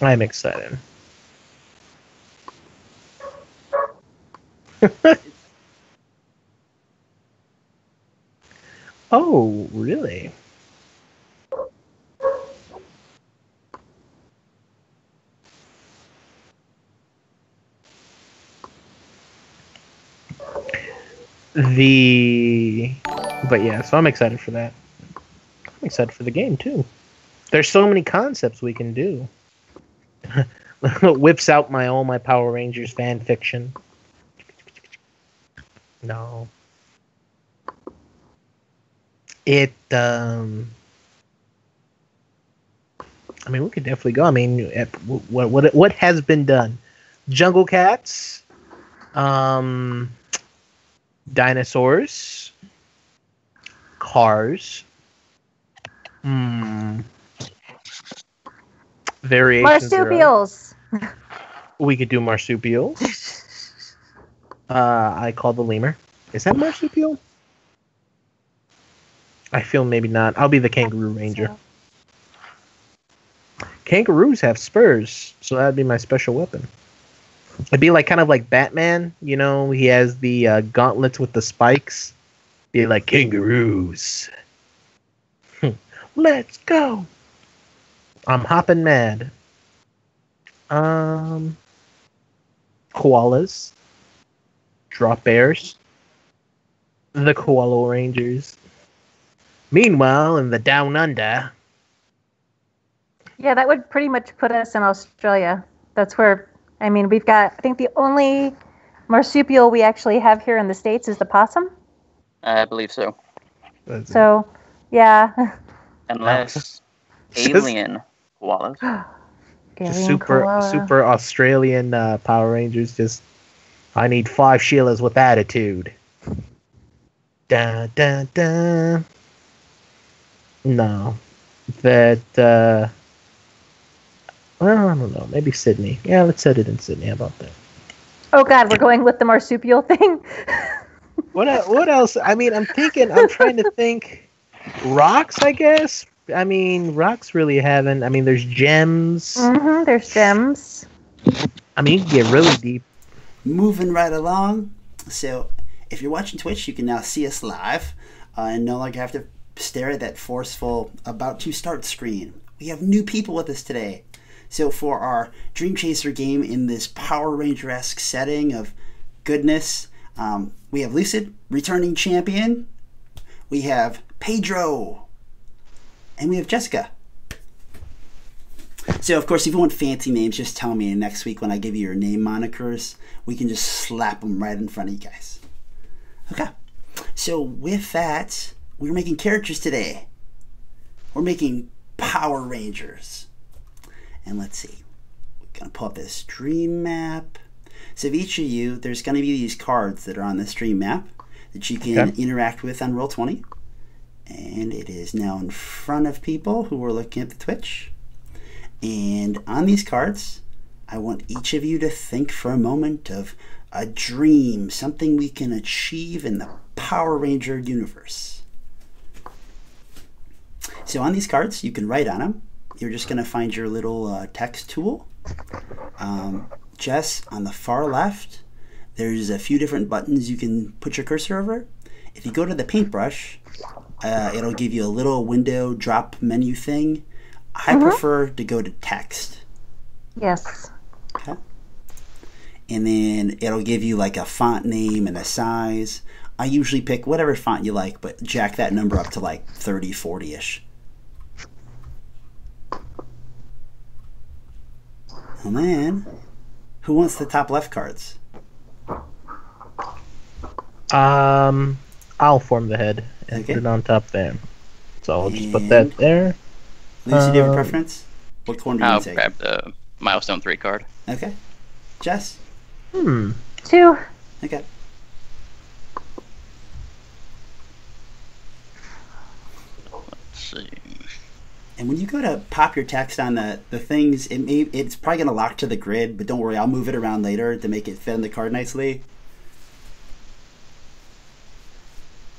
I'm excited. Oh, really? But yeah, so I'm excited for that. I'm excited for the game too. There's so many concepts we can do. Whips out all my Power Rangers fan fiction. No. It I mean, we could definitely go. I mean, what has been done? Jungle Cats, um, dinosaurs, cars, hmm, variations thereof. Marsupials. We could do marsupials. I call the lemur. Is that marsupial? I feel maybe not. I'll be the kangaroo ranger. Kangaroos have spurs, so that'd be my special weapon. It'd be like kind of like Batman, you know. He has the gauntlets with the spikes. Be like kangaroos. Let's go. I'm hopping mad. Koalas, drop bears, the koala rangers. Meanwhile, in the down under. Yeah, that would pretty much put us in Australia. That's where, I mean, we've got, I think the only marsupial we actually have here in the States is the possum. I believe so. So, yeah. Unless alien koalas. Just super Australian Power Rangers. Just, I need 5 Sheilas with attitude. Da da da. No, that. Well, I don't know. Maybe Sydney. Yeah, let's set it in Sydney. How about that? Oh God, we're going with the marsupial thing. What else? I mean, I'm trying to think. Rocks, I guess. I mean, rocks really haven't. I mean, there's gems. Mm-hmm, there's gems. I mean, you can get really deep. Moving right along. So, if you're watching Twitch, you can now see us live and no longer have to stare at that forceful about to start screen. We have new people with us today. So for our Dream Chaser game in this Power Ranger-esque setting of goodness, we have Lucid, returning champion. We have Pedro. And we have Jessica. So, of course, if you want fancy names, just tell me. And next week when I give you your name monikers, we can just slap them right in front of you guys. Okay. So with that, we're making characters today. We're making Power Rangers. And let's see. We're going to pull up this dream map. So of each of you, there's going to be these cards that are on this dream map that you can interact with on Roll20. And it is now in front of people who are looking at the Twitch. And on these cards, I want each of you to think for a moment of a dream, something we can achieve in the Power Ranger universe. So on these cards, you can write on them. You're just going to find your little text tool. Jess, on the far left, there's a few different buttons you can put your cursor over. If you go to the paintbrush, it'll give you a little window drop menu thing. I prefer to go to text. Yes. Okay. And then it'll give you like a font name and a size. I usually pick whatever font you like, but jack that number up to like 30, 40-ish. And then, who wants the top left cards? I'll form the head and put it on top there. So I'll just put that there. Lucy, do you have a preference? What corner do you take? I'll grab the Milestone 3 card. Okay. Jess? 2. Okay. Let's see. And when you go to pop your text on the things, it's probably going to lock to the grid, but don't worry, I'll move it around later to make it fit on the card nicely.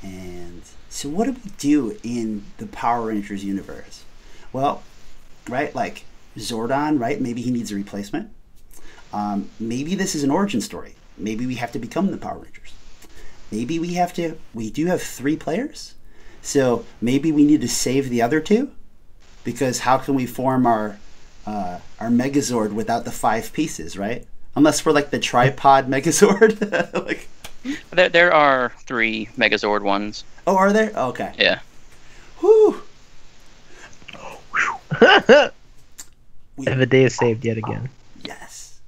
And so what do we do in the Power Rangers universe? Well, right, like Zordon, right? Maybe he needs a replacement. Maybe this is an origin story. Maybe we have to become the Power Rangers. Maybe we do have 3 players. So maybe we need to save the other 2. Because how can we form our Megazord without the 5 pieces, right? Unless we're like the tripod Megazord. Like, there are 3 Megazord ones. oh, are there? Oh, okay. Yeah. Whew. And the day is saved yet again. Yes.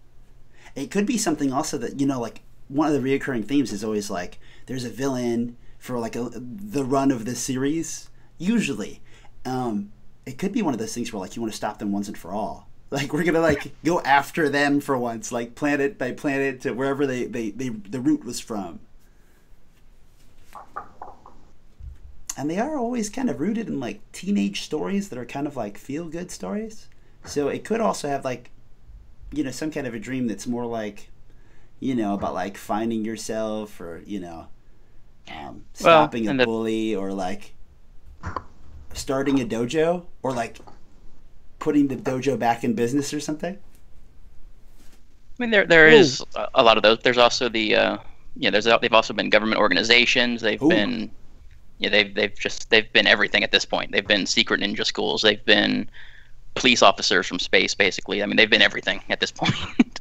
It could be something also that, like one of the reoccurring themes is always like there's a villain for like the run of the series. Usually. It could be one of those things where like you want to stop them once and for all. Like we're gonna like go after them for once, like planet by planet to wherever the route was from. And they are always kind of rooted in like teenage stories that are kind of like feel good stories. So it could also have like, some kind of a dream that's more like, about like finding yourself or, stopping a bully or like starting a dojo or like putting the dojo back in business or something. I mean, there is a lot of those. There's also the, they've also been government organizations. They've been, they've been everything at this point. They've been secret ninja schools. They've been police officers from space, basically. I mean, they've been everything at this point.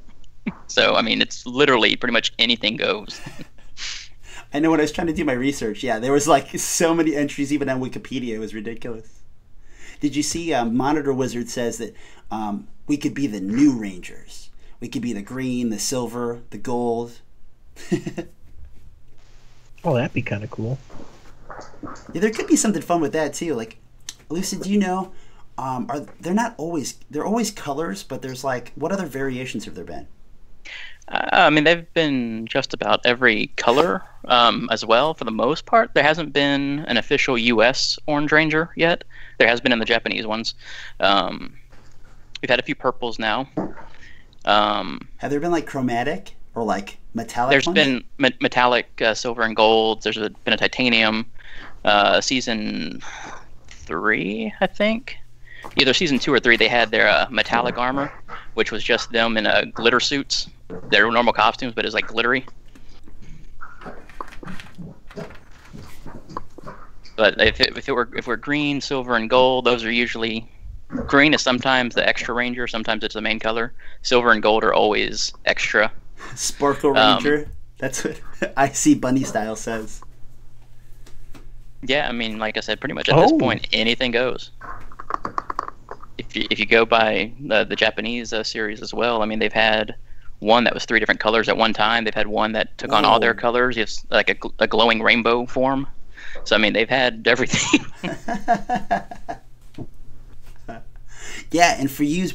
So, I mean, it's literally pretty much anything goes. I know when I was trying to do my research, there was like so many entries even on Wikipedia. It was ridiculous. Did you see Monitor Wizard says that we could be the new Rangers. We could be the green, the silver, the gold. Oh, that'd be kind of cool. Yeah, there could be something fun with that too. Like, Lucy, do you know? They're always colors, but there's like, what other variations have there been? I mean, they've been just about every color as well, for the most part. There hasn't been an official U.S. Orange Ranger yet. There has been in the Japanese ones. We've had a few purples now. Have there been like chromatic or like metallic There's ones? been metallic silver and gold. There's been a titanium. Season 3, I think. Either season 2 or 3, they had their metallic armor, which was just them in glitter suits. They're normal costumes, but it's like glittery. But if we're green, silver, and gold, those are usually green is sometimes the extra ranger, sometimes it's the main color. Silver and gold are always extra. Sparkle Ranger. That's what IC Bunny Style says. Yeah, I mean, like I said, pretty much at this point, anything goes. If you go by the Japanese series as well, I mean, they've had one that was 3 different colors at one time. They've had one that took on all their colors. It's like a glowing rainbow form. So I mean, they've had everything. Yeah, and for you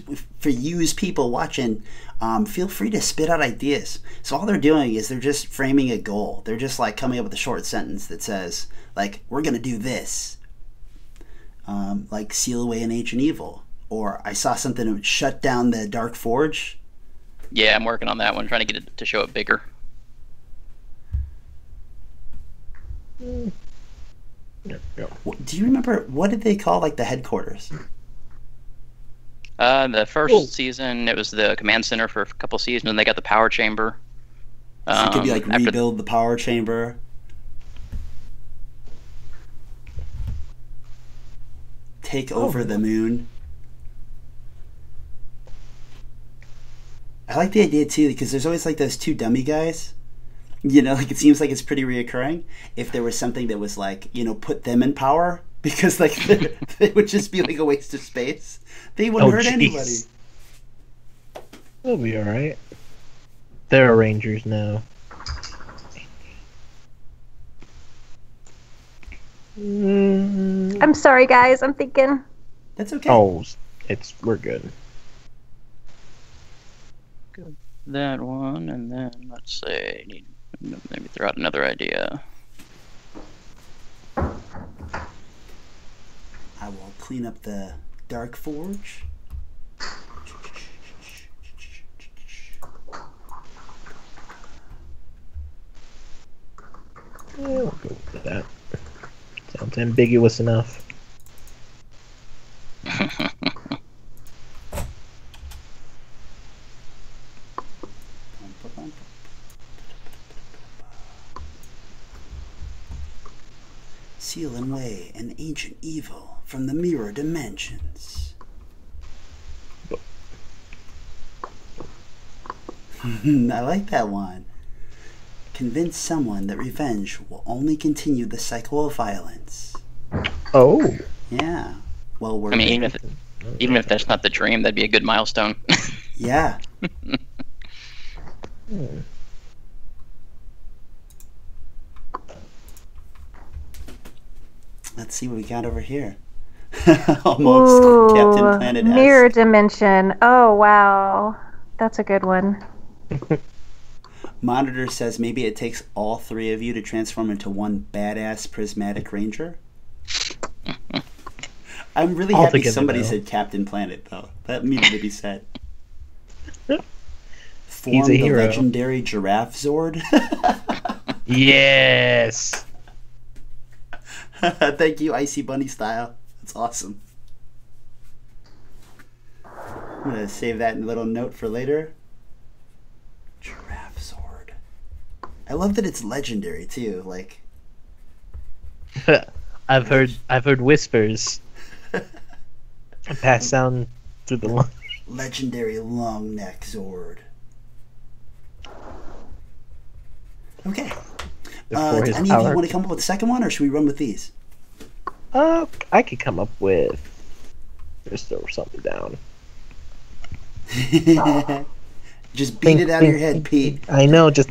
people watching, feel free to spit out ideas. So all they're doing is they're just framing a goal. They're just like coming up with a short sentence that says, like, we're gonna do this. Like seal away an ancient evil, or I saw something that shut down the Dark Forge. Yeah, I'm working on that one, trying to get it to show it bigger. Yeah. Do you remember, what did they call like the headquarters? The first season, it was the command center for a couple seasons, and they got the power chamber. So it could be like rebuild the power chamber. Take over the moon. I like the idea too, because there's always like those 2 dummy guys. Like it seems like it's pretty reoccurring. If there was something that was like, put them in power, because like they would just be like a waste of space. They wouldn't hurt anybody. They'll be alright. They're Rangers now. I'm sorry, guys. I'm thinking. That's okay. Oh, we're good. That one, and then let's say, maybe throw out another idea. I will clean up the Dark Forge. Yeah, we'll go with that. Sounds ambiguous enough. sealing away an ancient evil from the mirror dimensions. I like that one. Convince someone that revenge will only continue the cycle of violence. Oh. Yeah. Well, we're. I mean, even if that's not the dream, that'd be a good milestone. Yeah. Let's see what we got over here. Almost Ooh, Captain Planet mirror dimension. Oh, wow. That's a good one. Monitor says maybe it takes all three of you to transform into one badass prismatic ranger. I'm really happy somebody said Captain Planet, though. That needed to be said. Form the hero. Legendary giraffe Zord. Yes. Thank you, Icy Bunny style. That's awesome. I'm gonna save that little note for later. Giraffe Zord. I love that it's legendary too. Like, I've heard whispers pass down through the line. Legendary long neck Zord. Okay. Do any of you want to come up with the second one, or should we run with these? I could come up with. Just throw something down. Just beat it out of your head, Pete. I know, just.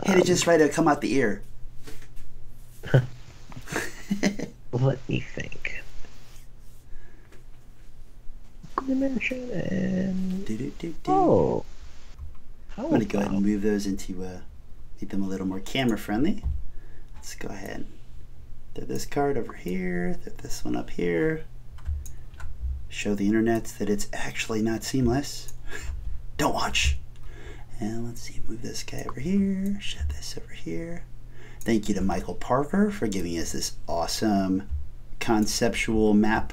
Hit it just right to come out the ear. Let me think. Dimension and. Oh. I'm going to go ahead and move those into, make them a little more camera friendly. Let's go ahead and throw this card over here, throw this one up here. Show the internet that it's actually not seamless. Don't watch. And let's see, move this guy over here, shove this over here. Thank you to Michael Parker for giving us this awesome conceptual map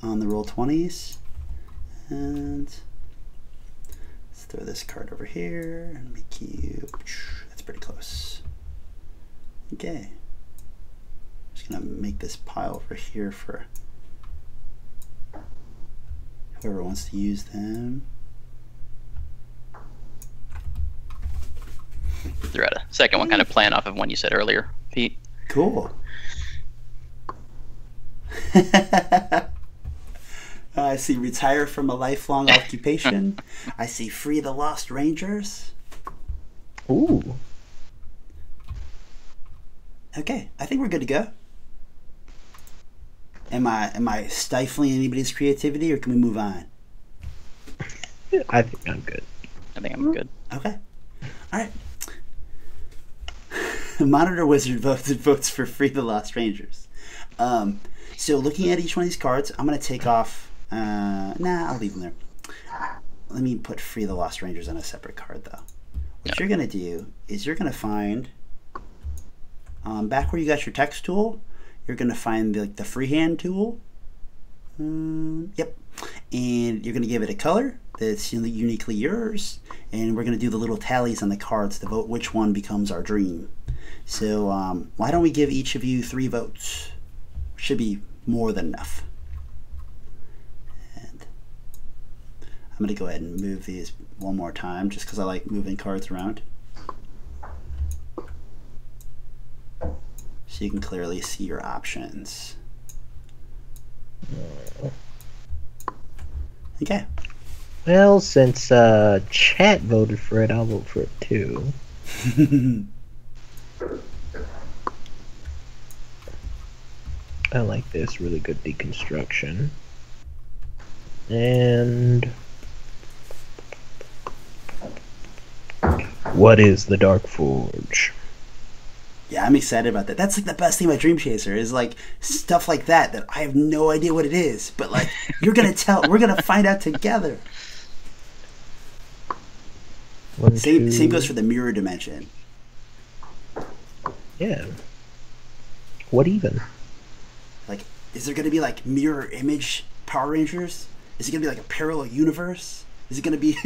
on the Roll20s. And throw this card over here and make you. That's pretty close. Okay. I'm just gonna make this pile over here for whoever wants to use them. Threw out a second one, kind of playing off of one you said earlier, Pete. Cool. I see retire from a lifelong occupation. I see free the Lost Rangers. Ooh. Okay, I think we're good to go. Am I stifling anybody's creativity, or can we move on? I think I'm good. I think I'm good. Okay. All right. Monitor Wizard votes for Free the Lost Rangers. So looking at each one of these cards, I'm going to take off. I'll leave them there. Let me put Free the Lost Rangers on a separate card, though. What you're going to do is you're going to find, back where you got your text tool, you're going to find the freehand tool. Yep. And you're going to give it a color that's uniquely yours. And we're going to do the little tallies on the cards to vote which one becomes our dream. So why don't we give each of you 3 votes? Should be more than enough. And I'm going to go ahead and move these one more time just because I like moving cards around. So you can clearly see your options. Okay. Well, since chat voted for it, I'll vote for it too. I like this. Really good deconstruction. And what is the Dark Forge? Yeah, I'm excited about that. That's like the best thing about Dream Chaser is like stuff like that I have no idea what it is, but like you're gonna tell, we're gonna find out together. Same goes for the mirror dimension. Yeah. What even? Like, is there gonna be like mirror image Power Rangers? Is it gonna be like a parallel universe? Is it gonna be?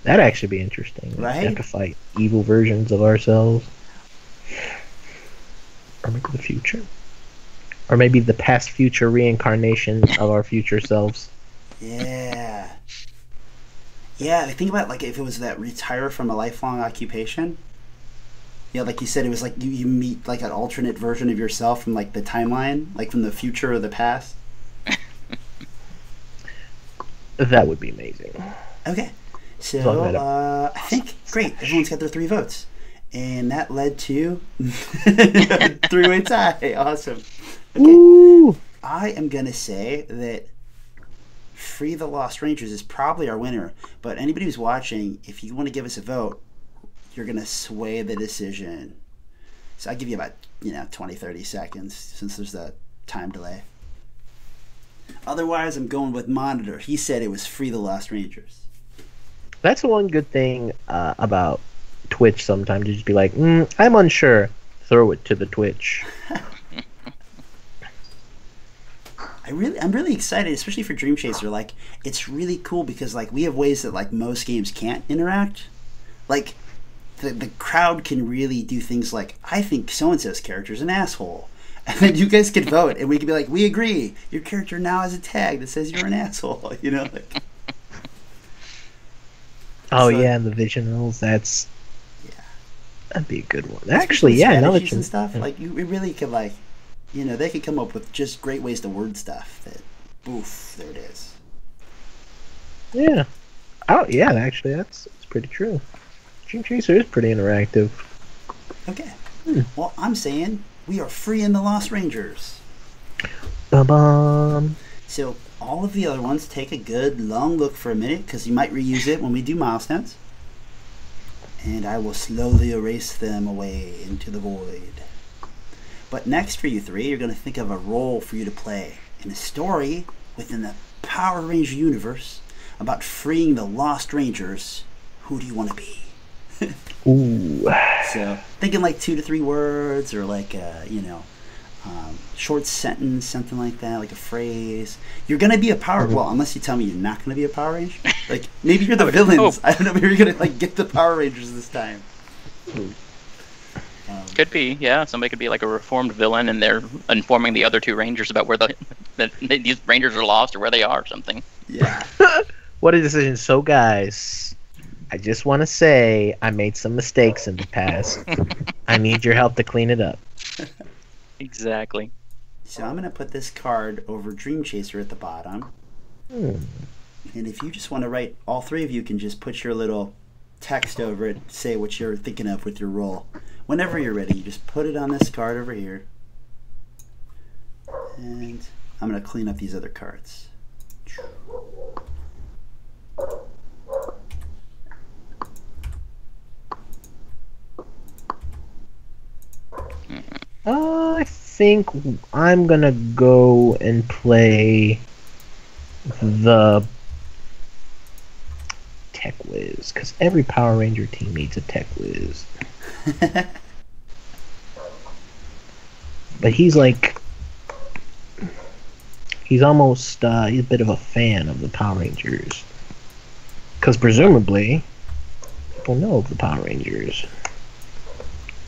That'd actually be interesting. Right? We have to fight evil versions of ourselves. Or maybe the future. Or maybe the past future reincarnation of our future selves. Yeah. Yeah, think about like if it was that retire from a lifelong occupation. Yeah, like you said, it was like you meet like an alternate version of yourself from like the timeline, like from the future or the past. That would be amazing. Okay. So I think great. Everyone's got their 3 votes. And that led to three-way tie. Awesome. Okay. Ooh. I am gonna say that Free the Lost Rangers is probably our winner. But anybody who's watching, if you want to give us a vote, you're gonna sway the decision. So I give you about 20, 30 seconds since there's a time delay. Otherwise, I'm going with Monitor. He said it was Free the Lost Rangers. That's the one good thing about Twitch sometimes. You just be like, I'm unsure. Throw it to the Twitch. I'm really excited, especially for Dream Chaser. Like, it's really cool because like we have ways that like most games can't interact. Like, the crowd can really do things like, I think so-and-so's character's an asshole. And then you guys can vote, and we can be like, we agree. Your character now has a tag that says you're an asshole. Like. Oh, So- yeah, and the vision rules. That'd be a good one. Especially Actually, yeah, now that strategies you and stuff. Like, we really could like, they could come up with just great ways to word stuff. That, boof, there it is. Yeah. Oh, yeah, actually, that's pretty true. Dream Chaser is pretty interactive. Okay. Well, I'm saying we are freeing the Lost Rangers. Ba-bum. So all of the other ones, take a good long look for a minute because you might reuse it when we do milestones. And I will slowly erase them away into the void. But next for you 3, you're going to think of a role for you to play in a story within the Power Ranger universe about freeing the Lost Rangers. Who do you want to be? Ooh. So thinking like 2 to 3 words, or like short sentence, something like that, like a phrase. You're gonna be a power. Well, unless you tell me you're not gonna be a Power Ranger. Like maybe you're the villains. I don't know. Maybe you're gonna like get the Power Rangers this time. Could be, yeah. Somebody could be like a reformed villain, and they're informing the other 2 Rangers about where these Rangers are lost or where they are, or something. Yeah. What a decision. So, guys, I just want to say I made some mistakes in the past. I need your help to clean it up. Exactly. So I'm gonna put this card over Dream Chaser at the bottom. And if you just want to write, all 3 of you can just put your little text over it, say what you're thinking of with your role. Whenever you're ready, you just put it on this card over here. And I'm going to clean up these other cards. I think I'm going to go and play the Tech Whiz, because every Power Ranger team needs a Tech Whiz. But he's like, he's almost, he's a bit of a fan of the Power Rangers. Because presumably, people know of the Power Rangers.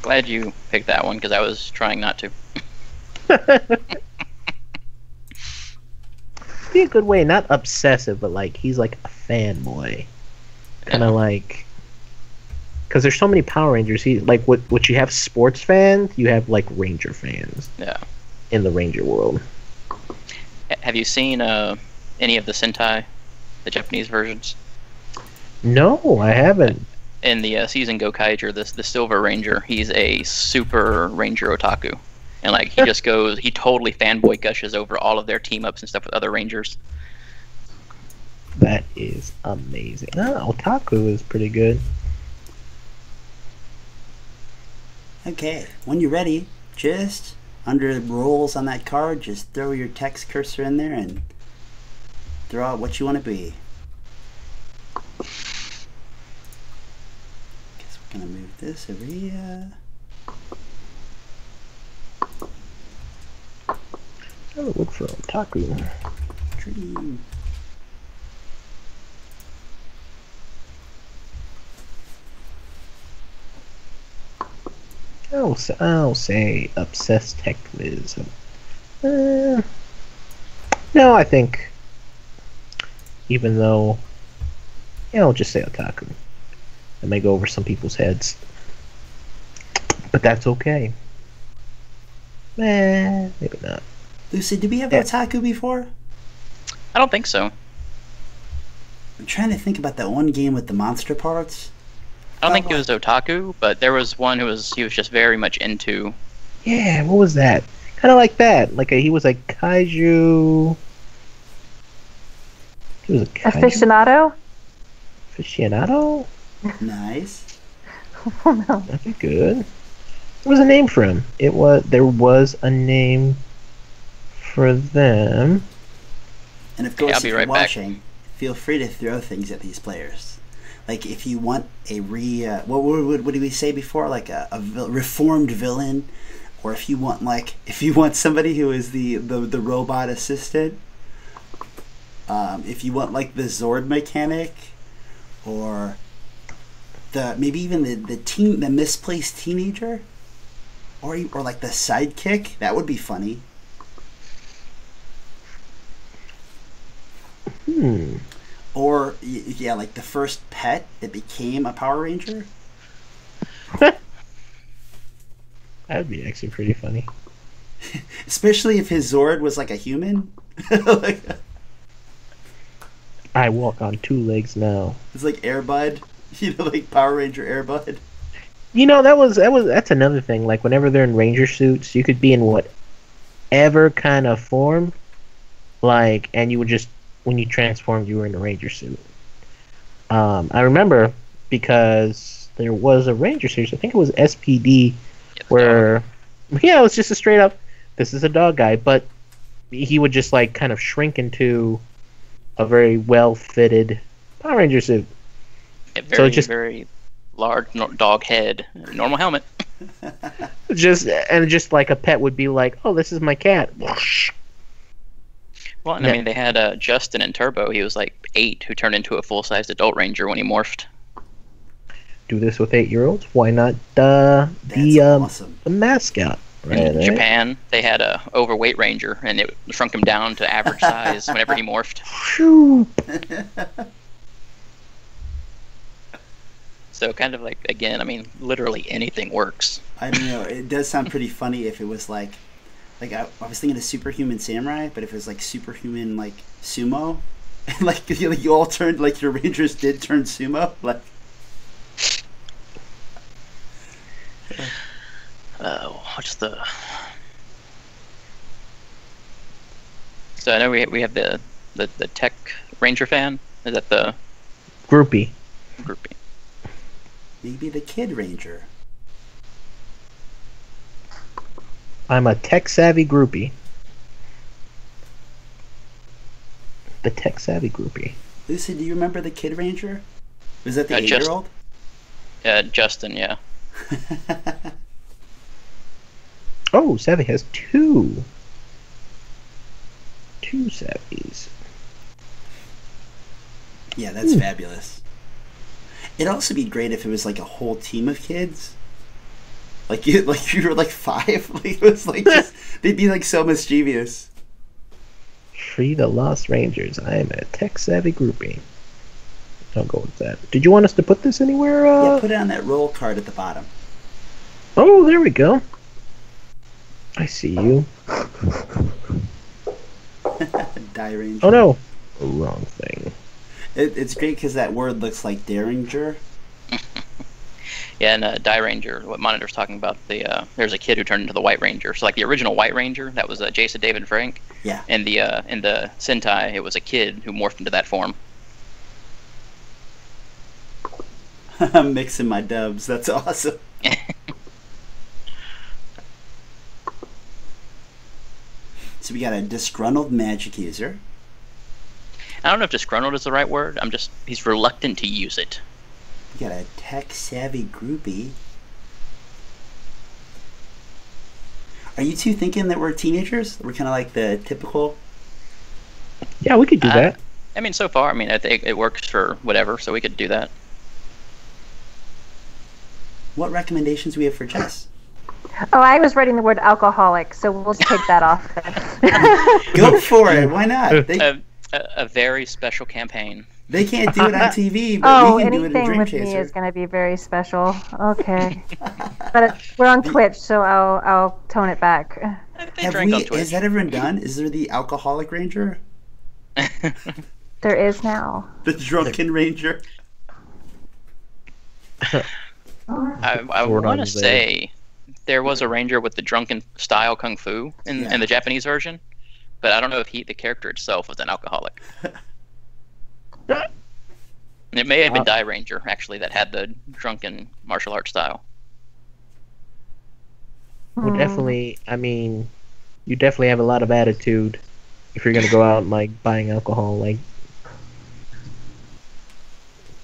Glad you picked that one, because I was trying not to. Be a good way, not obsessive, but like, he's like a fanboy. Kind of like, because there's so many Power Rangers. He like what you have sports fans, you have like Ranger fans. Yeah. In the Ranger world. Have you seen any of the Sentai, the Japanese versions? No, I haven't. In the Season Gokaiger, the Silver Ranger, he's a super Ranger otaku, and like he just goes, he totally fanboy gushes over all of their team ups and stuff with other Rangers. That is amazing. Otaku is pretty good. Okay, when you're ready, just under the roles on that card, just throw your text cursor in there and throw out what you want to be. Guess we're gonna move this over here. Oh, look for Otaku. Dream. I'll say obsessed tech whiz. No, I think even though I'll just say otaku. It may go over some people's heads, but that's okay. Maybe not. Lucy, did we have otaku before? I don't think so. I'm trying to think about that one game with the monster parts. I don't think it was otaku, but there was one he was just very much into. Yeah, what was that? Kind of like that. He was like kaiju. He was a kaiju Aficionado? aficionado. Nice. Oh no. That'd be good. There was a name for him. There was a name for them. And of course, I'll be if you're right back. watching, feel free to throw things at these players. Like if you want a what did we say before? Like a reformed villain, or if you want somebody who is the robot assistant. If you want like the Zord mechanic, or maybe even the misplaced teenager, or like the sidekick, that would be funny. Or like the first pet that became a Power Ranger. That would be actually pretty funny. Especially if his Zord was like a human. I walk on two legs now. It's like Airbud, like Power Ranger Airbud. That's another thing. Like whenever they're in Ranger suits, you could be in whatever kind of form, and you would just when you transformed, you were in a Ranger suit. I remember because there was a Ranger series. I think it was SPD, where it was just a straight up, this is a dog guy, but he would just kind of shrink into a very well fitted Power Ranger suit. Very large dog head, normal helmet. just like a pet would be like, oh, this is my cat. Well, and I mean, they had Justin in Turbo. He was like 8, who turned into a full-sized adult Ranger when he morphed. Do this with 8-year-olds? Why not awesome. the mascot? Right, in Japan, they had a overweight Ranger, and it shrunk him down to average size whenever he morphed. So kind of like, again, I mean, literally anything works. I don't know. It does sound pretty funny if it was like I was thinking of Superhuman Samurai, but if it was like Superhuman sumo, and you all turned, your Rangers did turn sumo, What's the? So I know we have the Tech Ranger fan. Is that the groupie? Maybe the Kid Ranger. I'm a tech savvy groupie. The tech savvy groupie. Lucy, do you remember the Kid Ranger? Was that the 8-year-old? Justin, yeah. Oh, Savvy has two Savvies. Yeah, that's fabulous. It'd also be great if it was like a whole team of kids. You were 5. It was they'd be so mischievous. Free the Lost Rangers. I am a tech savvy groupie. I'll go with that. Did you want us to put this anywhere? Yeah, put it on that roll card at the bottom. Oh, there we go. I see you. Die Ranger. Oh no, wrong thing. It's great because that word looks like Derringer. Yeah, and Die Ranger, what Monitor's talking about, there's a kid who turned into the White Ranger. So the original White Ranger, that was Jason David Frank. Yeah. And in the Sentai, it was a kid who morphed into that form. I'm mixing my dubs. That's awesome. So we got a disgruntled magic user. I don't know if disgruntled is the right word. He's reluctant to use it. We got a tech-savvy groupie. Are you two thinking that we're teenagers? We're kind of like the typical... Yeah, we could do that. I mean, so far, I think it works for whatever, so we could do that. What recommendations do we have for Jess? Oh, I was writing the word alcoholic, so we'll take that off then. Go for it. Why not? A very special campaign. They can't do it on TV, but we can do it in anything Dream with Chaser. me is going to be very special. Okay. But we're on Twitch, so I'll tone it back. They drink on Twitch. Has that ever been done? Is there the Alcoholic Ranger? There is now. The Drunken Ranger? I want to say there was a ranger with the drunken style kung fu in the Japanese version, but I don't know if the character itself was an alcoholic. It may have been Die Ranger, actually, that had the drunken martial arts style. Well, definitely, I mean, you definitely have a lot of attitude if you're going to go out and, like, buying alcohol. Like,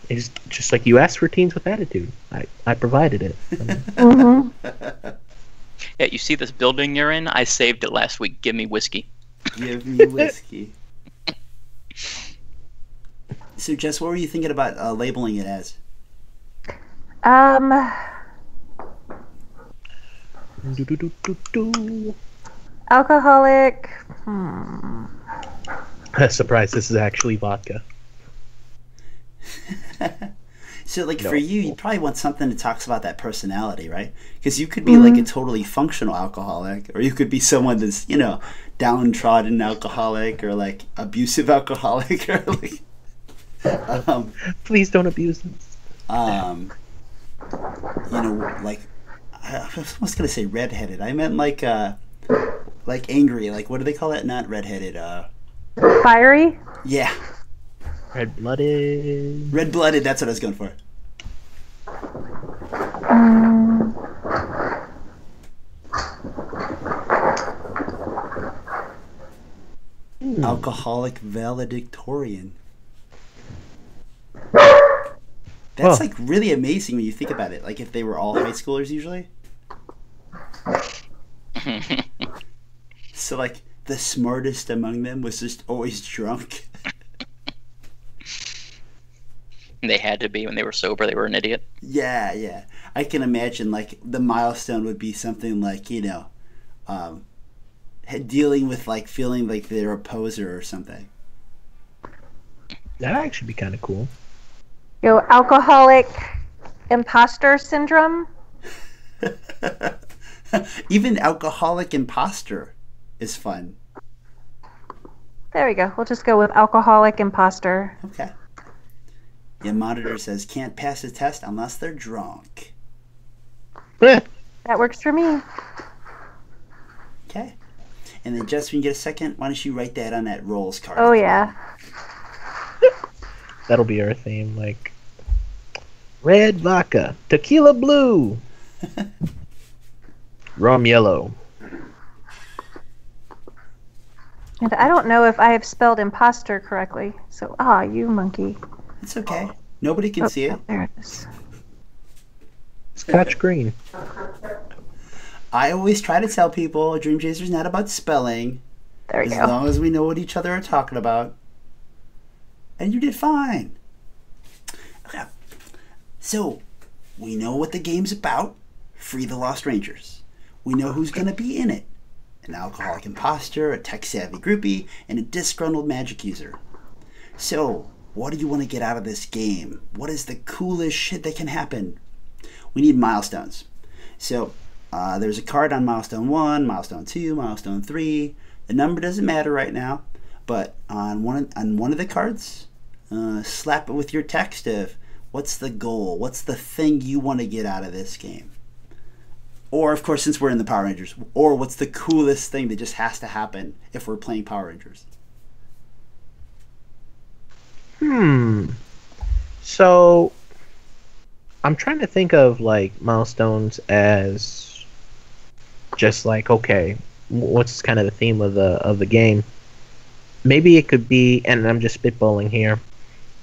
it's just like you asked for teens with attitude. I provided it. Yeah, you see this building you're in? I saved it last week. Give me whiskey. Give me whiskey. So, Jess, what were you thinking about labeling it as? Alcoholic. Surprise, this is actually vodka. So, like, for you probably want something that talks about that personality, right? Because you could be, like, a totally functional alcoholic, or you could be someone that's, downtrodden alcoholic, or, like, abusive alcoholic, or, like... Please don't abuse us. Like, I was almost gonna say redheaded. I meant like angry. Like, what do they call that? Not redheaded. Fiery. Yeah. Red-blooded. Red-blooded. That's what I was going for. Alcoholic valedictorian. That's like really amazing when you think about it. Like if they were all high schoolers usually. So like the smartest among them was just always drunk. They had to be when they were sober. They were an idiot. Yeah. I can imagine like the milestone would be something like, dealing with like feeling like they're a poser or something. That'd actually be kind of cool. Alcoholic imposter syndrome. Even alcoholic imposter is fun. There we go. We'll just go with alcoholic imposter. Okay. Your monitor says can't pass the test unless they're drunk. That works for me. Okay. And then just when you get a second, why don't you write that on that rolls card? Oh yeah. That'll be our theme, like red vodka, tequila blue, rum yellow. And I don't know if I have spelled imposter correctly. So, you monkey. It's okay. Nobody can see it. There it is. Scotch green. I always try to tell people Dream Chaser's not about spelling. There we go. As long as we know what each other are talking about. And you did fine. Okay. So, we know what the game's about. Free the Lost Rangers. We know who's going to be in it. An alcoholic imposter, a tech-savvy groupie, and a disgruntled magic user. So, what do you want to get out of this game? What is the coolest shit that can happen? We need milestones. So, there's a card on milestone 1, milestone 2, milestone 3. The number doesn't matter right now, but on one of the cards, slap it with your text of what's the goal, what's the thing you want to get out of this game. Or, of course, since we're in the Power Rangers, or what's the coolest thing that just has to happen if we're playing Power Rangers? So, I'm trying to think of, like, milestones as just like, okay, what's kind of the theme of the game? Maybe it could be, and I'm just spitballing here,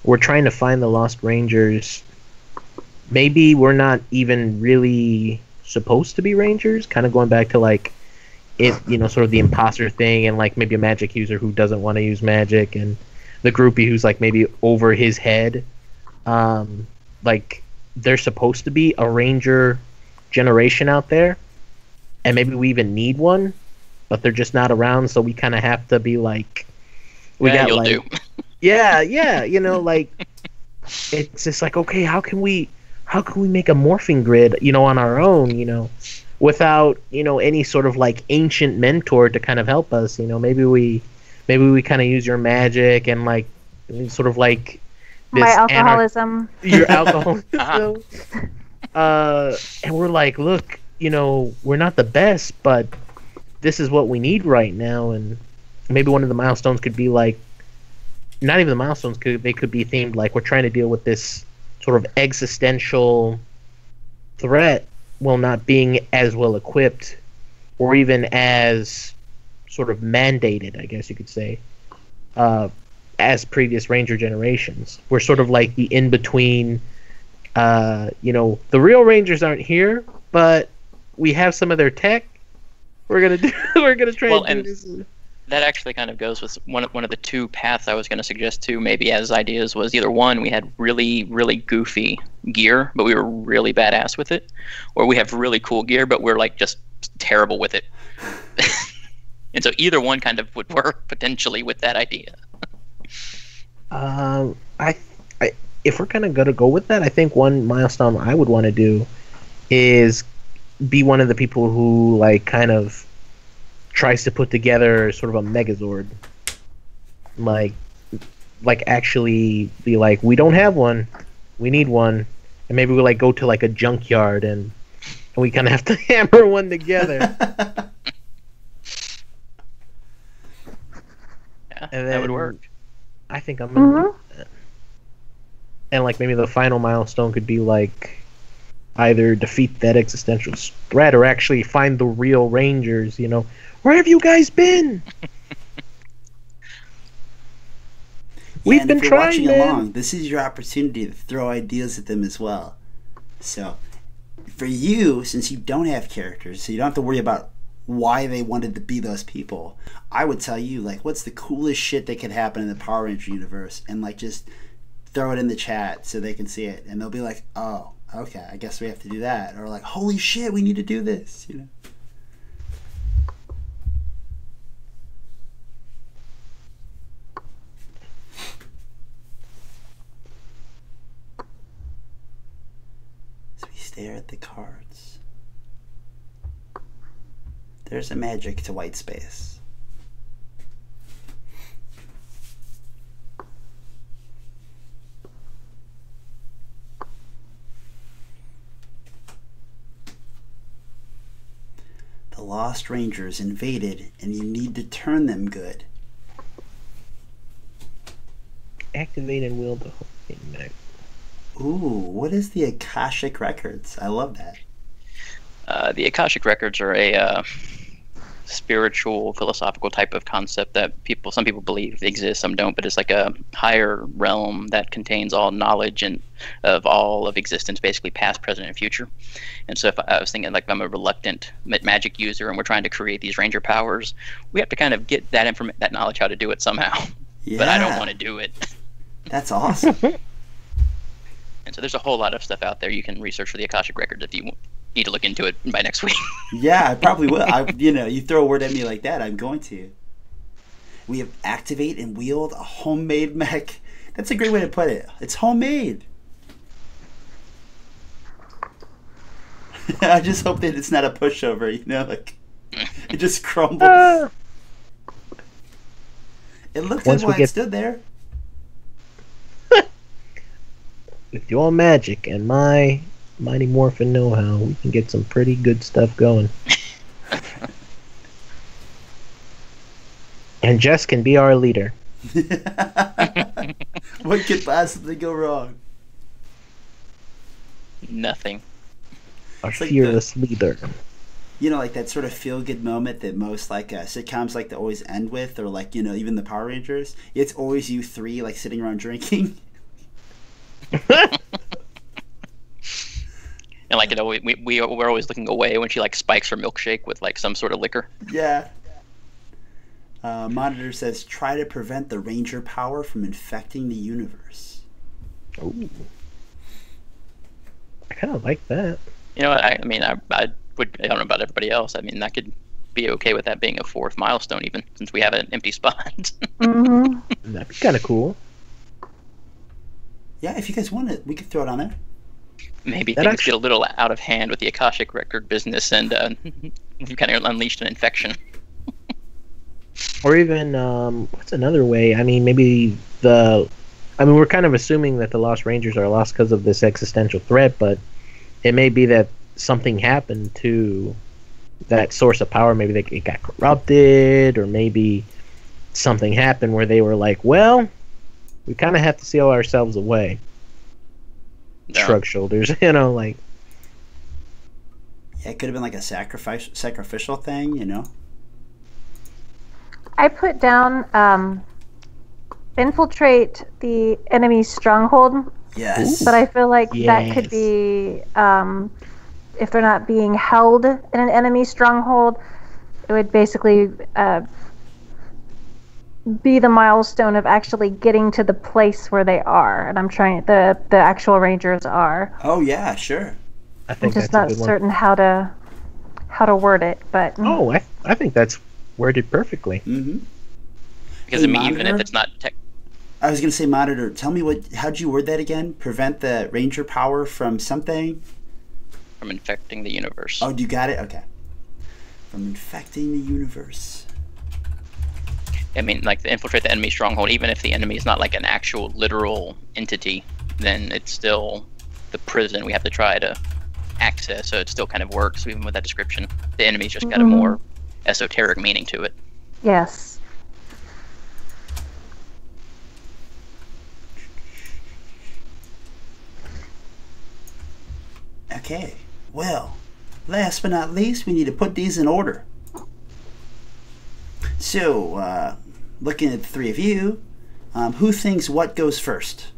we're trying to find the Lost Rangers. Maybe we're not even really supposed to be Rangers, kind of going back to like it, sort of the imposter thing, and like maybe a magic user who doesn't want to use magic, and the groupie who's like maybe over his head. Like they're supposed to be a Ranger generation out there, and maybe we even need one, but they're just not around, so we kind of have to be like, You'll do. yeah, like it's just like, okay, how can we make a morphing grid, on our own, without, any sort of like ancient mentor to kind of help us, maybe we kind of use your magic and like sort of like this My alcoholism. your alcoholism. And we're like, look, we're not the best, but this is what we need right now. And maybe one of the milestones could be like, not even the milestones, they could be themed like we're trying to deal with this sort of existential threat while not being as well equipped or even as sort of mandated, I guess you could say, as previous Ranger generations. We're sort of like the in-between, the real Rangers aren't here, but we have some of their tech. We're gonna try and do this. That actually kind of goes with one of the two paths I was going to suggest too, maybe as ideas, was either one, we had really, really goofy gear, but we were really badass with it, or we have really cool gear, but we're like just terrible with it. And so either one kind of would work potentially with that idea. If we're kind of gonna go with that, I think one milestone I would want to do is be one of the people who like kind of tries to put together sort of a Megazord, like actually be like, we don't have one, we need one, and maybe we like go to like a junkyard and we kind of have to hammer one together. Yeah, and that would work. I think I'm gonna do that. And like maybe the final milestone could be like either defeat that existential threat or actually find the real Rangers, Where have you guys been? We've been trying, man. Along, this is your opportunity to throw ideas at them as well. So, for you, since you don't have characters, so you don't have to worry about why they wanted to be those people, I would tell you, like, what's the coolest shit that could happen in the Power Ranger universe, and, like, just throw it in the chat so they can see it, and they'll be like, oh, okay, I guess we have to do that. Or, like, holy shit, we need to do this, Stare at the cards. There's a magic to white space. The Lost Rangers invaded, and you need to turn them good. Activate and wield the whole thing back. Ooh, what is the Akashic Records? I love that. The Akashic Records are a spiritual, philosophical type of concept that some people believe exists, some don't, but it's like a higher realm that contains all knowledge and of all of existence, basically past, present, and future. And so if I was thinking, like, if I'm a reluctant magic user and we're trying to create these ranger powers, we have to kind of get that knowledge how to do it somehow. Yeah. But I don't want to do it. That's awesome. And so there's a whole lot of stuff out there you can research for the Akashic Records if you need to look into it by next week. Yeah, I probably will. You throw a word at me like that, I'm going to. We have activate and wield a homemade mech. That's a great way to put it. It's homemade. I just hope that it's not a pushover, like it just crumbles. It looked good while it stood there. With your magic and my Mighty Morphin know-how, we can get some pretty good stuff going. And Jess can be our leader. What could possibly go wrong? Nothing. Our fearless leader. Like that sort of feel-good moment that most like sitcoms like to always end with, or like even the Power Rangers. It's always you three like sitting around drinking. And like we're always looking away when she like spikes her milkshake with like some sort of liquor. Yeah. Monitor says, try to prevent the Ranger power from infecting the universe. Ooh. I kind of like that. I mean, I'd I don't know about everybody else. I mean, I could be okay with that being a 4th milestone, even since we have an empty spot. That'd be kind of cool. Yeah, if you guys want it, we could throw it on there. Maybe things get a little out of hand with the Akashic record business, and we've kind of unleashed an infection. Or even, what's another way? I mean, maybe we're kind of assuming that the Lost Rangers are lost because of this existential threat, but it may be that something happened to that source of power. Maybe it got corrupted, or maybe something happened where they were like, well, we kind of have to seal ourselves away. No. Shrug shoulders, like... Yeah, it could have been like a sacrificial thing, I put down infiltrate the enemy's stronghold. Yes. But I feel like that could be, if they're not being held in an enemy stronghold, it would basically be the milestone of actually getting to the place where they are. And I'm trying, the actual Rangers are. Oh, yeah, sure. I think I'm just not certain how to word it, but... Oh, I think that's worded perfectly. Mm-hmm. Because, hey, even if it's not... I was going to say, Monitor, tell me how'd you word that again? Prevent the Ranger power from something? From infecting the universe. Oh, you got it? Okay. From infecting the universe. I mean, like, to infiltrate the enemy stronghold, even if the enemy is not like an actual literal entity, then it's still the prison we have to try to access, so it still kind of works, even with that description. The enemy's just got a more esoteric meaning to it. Yes. Okay, well, last but not least, we need to put these in order. So, looking at the three of you, who thinks what goes first?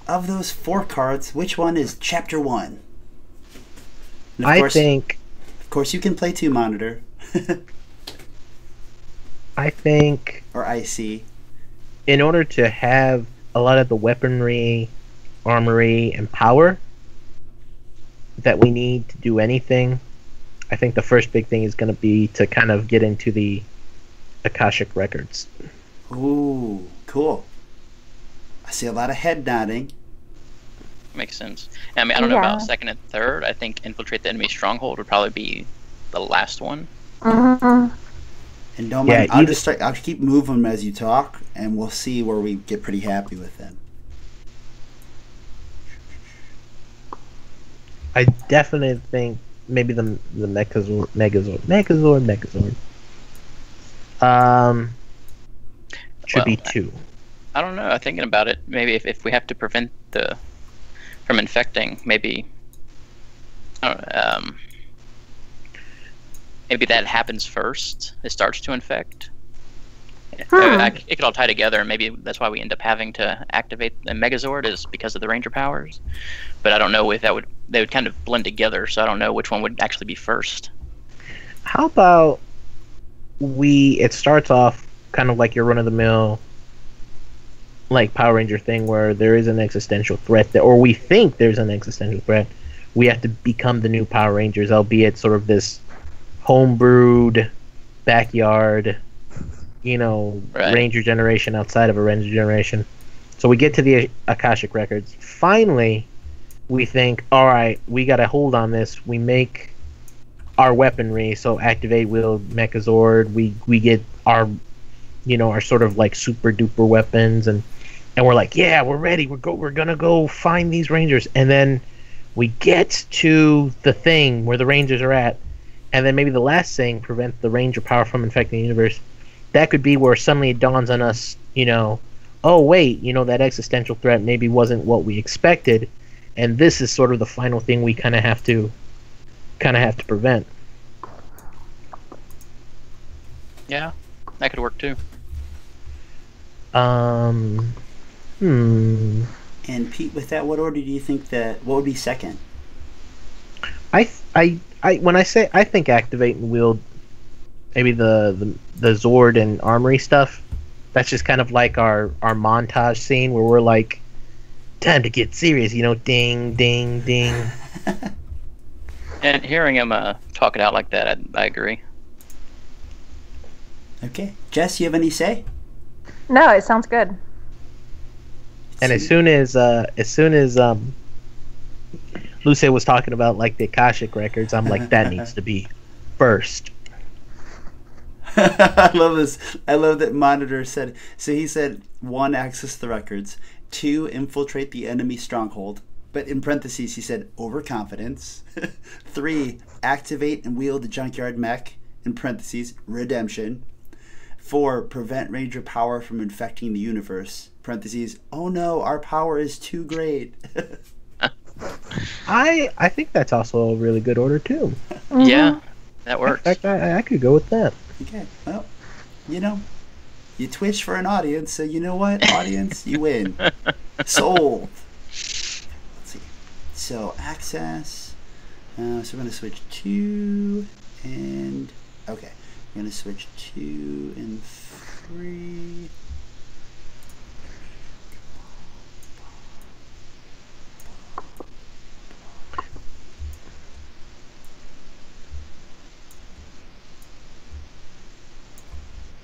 Of those 4 cards, which one is Chapter 1? I think... Of course, you can play 2, Monitor. I think... Or IC. In order to have a lot of the weaponry, armory, and power that we need to do anything, I think the first big thing is going to be to kind of get into the Akashic records. Ooh, cool. I see a lot of head nodding. Makes sense. I mean, I don't know about second and third. I think infiltrate the enemy stronghold would probably be the last one. Mm-hmm. And don't mind, I'll keep moving them as you talk, and we'll see where we get pretty happy with them. I definitely think maybe the Megazord. Should be 2. I don't know. I'm thinking about it. Maybe if we have to prevent from infecting, maybe maybe that happens first. It starts to infect. It could all tie together, and maybe that's why we end up having to activate the Megazord, is because of the Ranger powers. But I don't know if they would kind of blend together, so I don't know which one would actually be first. How about it starts off kind of like your run-of-the-mill like Power Ranger thing, where there is an existential threat there, or we think there's an existential threat. We have to become the new Power Rangers, albeit sort of this homebrewed backyard, Ranger generation outside of a Ranger generation. So we get to the Akashic records. Finally, we think, all right, we got a hold on this. We make our weaponry, so activate wield Megazord. We get our our sort of like super duper weapons, and we're like, yeah, we're ready. We're gonna go find these Rangers. And then we get to the thing where the Rangers are at, and then maybe the last thing, prevent the Ranger power from infecting the universe. That could be where suddenly it dawns on us, oh wait, that existential threat maybe wasn't what we expected, and this is sort of the final thing we kind of have to prevent. Yeah, that could work too. And Pete, with that, what order do you think what would be second? When I say, I think activate and wield maybe the Zord and armory stuff. That's just kind of like our montage scene where we're like, time to get serious, ding, ding, ding. And hearing him talk it out like that, I agree. Okay. Jess, you have any say? No, it sounds good. And as soon as Luce was talking about like the Akashic records, I'm like, that needs to be first. I love this. I love that Monitor said. So he said, 1, access the records. 2, infiltrate the enemy stronghold. But in parentheses, he said, overconfidence. 3, activate and wield the junkyard mech. In parentheses, redemption. 4, prevent Ranger power from infecting the universe. Parentheses, oh no, our power is too great. I think that's also a really good order too. Mm-hmm. Yeah, that works. In fact, I could go with that. Okay, well, you know, you twitch for an audience, so you know what, audience, you win. Sold. Let's see. So access. So we're going to switch 2 and okay. I'm going to switch 2 and 3.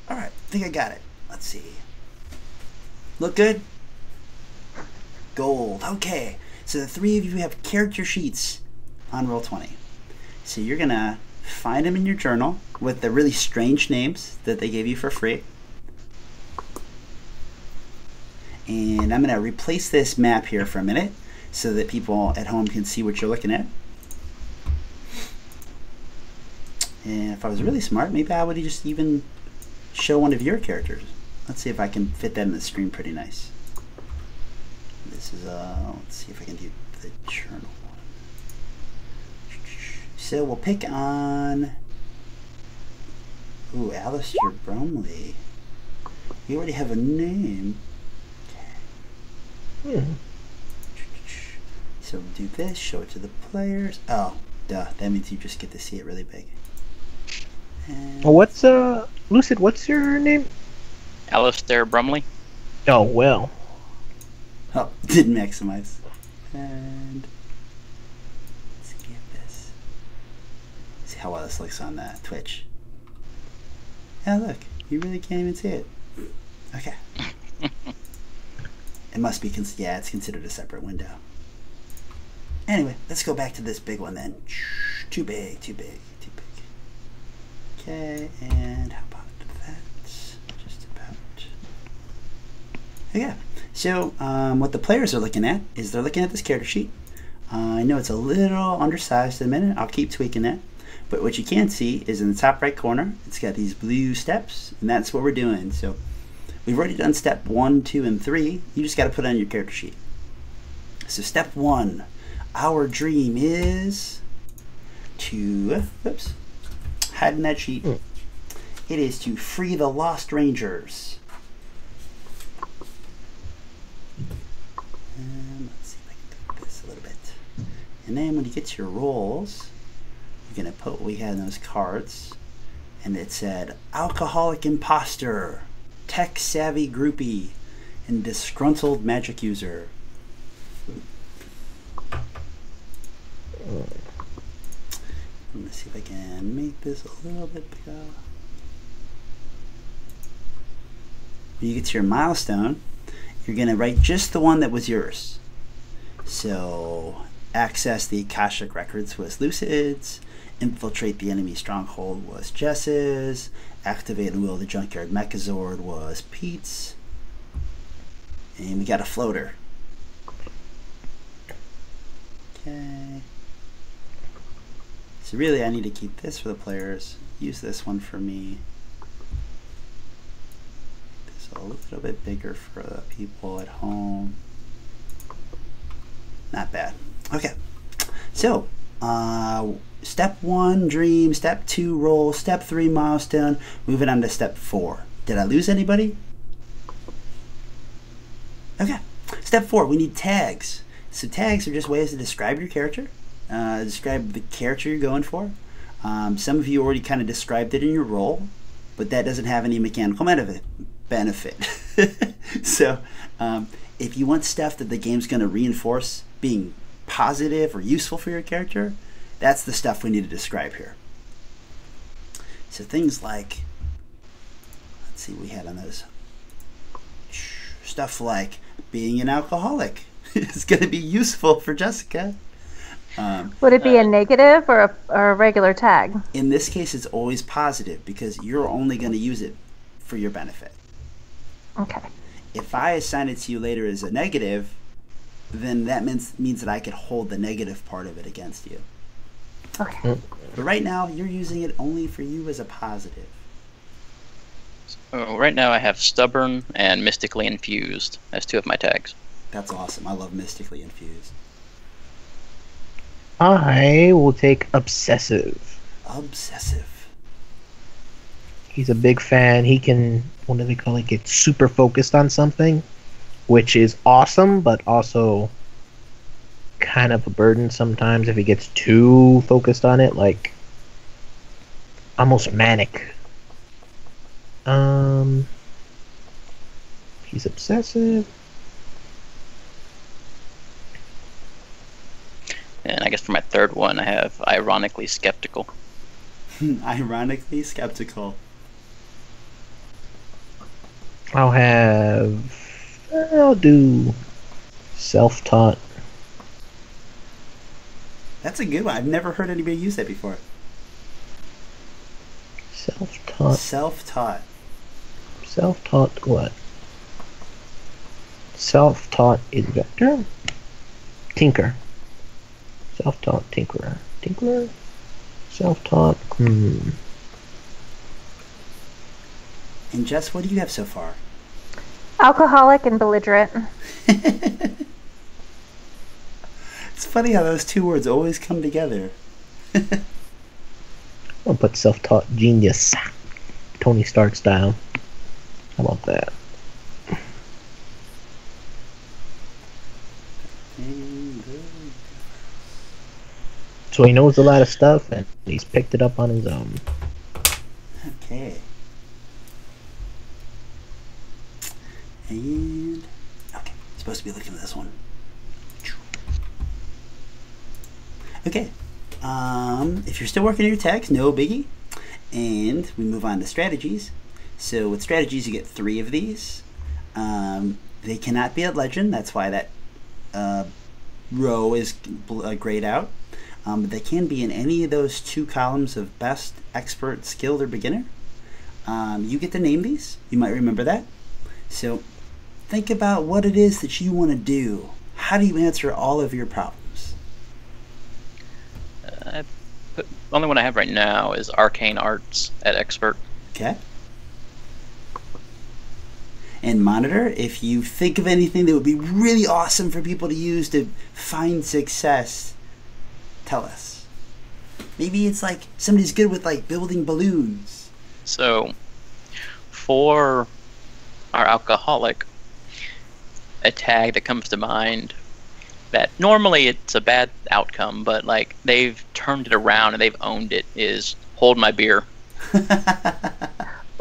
Alright, I think I got it. Let's see. Look good? Gold. Okay. So the 3 of you have character sheets on Roll20. So you're going to find them in your journal with the really strange names that they gave you for free. And I'm going to replace this map here for a minute so that people at home can see what you're looking at. And if I was really smart, maybe I would just even show one of your characters. Let's see if I can fit that in the screen pretty nice. This is let's see if I can do the journal one. So we'll pick on Alistair Bromley. You already have a name. Okay. So we'll do this, show it to the players. Oh, duh. That means you just get to see it really big. And What's Lucid? What's your name? Alistair Brumley. Oh well. oh, didn't maximize. And let's get this. See how well this looks on Twitch. Yeah, look. You really can't even see it. Okay. It must be, yeah, it's considered a separate window. Anyway, let's go back to this big one then. Too big, too big, too big. Okay, and how about that? Just about. Okay, so what the players are looking at is they're looking at this character sheet. I know it's a little undersized in a minute. I'll keep tweaking that. But what you can see is in the top right corner, it's got these blue steps, and that's what we're doing. So we've already done step 1, 2, and 3. You just got to put it on your character sheet. So step 1, our dream is to, oops, hide in that sheet. It is to free the Lost Rangers. Let's see if I can do this a little bit. And then when you get to your rolls, you're going to put what we had in those cards. And it said, alcoholic imposter, tech-savvy groupie, and disgruntled magic user. Let me see if I can make this a little bit bigger. When you get to your milestone, you're going to write just the one that was yours. So, access the Akashic records was Lucid's, infiltrate the enemy stronghold was Jess's, activate and wield the junkyard mechazord was Pete's, and we got a floater. Okay. So really I need to keep this for the players, use this one for me. This a little bit bigger for the people at home. Not bad. Okay. So, step 1, dream. Step 2, roll. Step 3, milestone. Moving on to step 4. Did I lose anybody? Okay. Step 4, we need tags. So tags are just ways to describe your character. Describe the character you're going for. Some of you already kind of described it in your role, but that doesn't have any mechanical benefit. So, if you want stuff that the game's going to reinforce being positive or useful for your character, That's the stuff we need to describe here. So things like, let's see what we had on those. Stuff like being an alcoholic is going to be useful for Jessica. Would it be a negative or a regular tag? In this case, it's always positive because you're only going to use it for your benefit. Okay. If I assign it to you later as a negative, then that means that I could hold the negative part of it against you. Okay. But right now, you're using it only for you as a positive. So right now I have stubborn and mystically infused as 2 of my tags. That's awesome. I love mystically infused. I will take obsessive. Obsessive. He's a big fan. He can, what do they call it, get super focused on something, which is awesome, but also kind of a burden sometimes if he gets too focused on it, like almost manic. He's obsessive. And I guess for my 3rd one, I have ironically skeptical. Ironically skeptical. I'll do self-taught. That's a good one. I've never heard anybody use that before. Self-taught. Self-taught. Self-taught what? Self-taught inventor? Tinker. Self-taught tinkerer. Tinkerer? Self-taught. And Jess, what do you have so far? Alcoholic and belligerent. It's funny how those 2 words always come together. I'll put self-taught genius. Tony Stark style. How about that? So he knows a lot of stuff, and he's picked it up on his own. Okay. And okay, supposed to be looking at this one. Okay. If you're still working on your tags, no biggie. And we move on to strategies. So with strategies, you get 3 of these. They cannot be at legend. That's why that row is grayed out. But they can be in any of those 2 columns of best, expert, skilled, or beginner. You get to name these. You might remember that. So think about what it is that you want to do. How do you answer all of your problems? The only one I have right now is arcane arts at expert. Okay. And monitor, if you think of anything that would be really awesome for people to use to find success, tell us. Maybe it's like somebody's good with like building balloons. So for our alcoholic, a tag that comes to mind that normally it's a bad outcome, but like they've turned it around and they've owned it is hold my beer.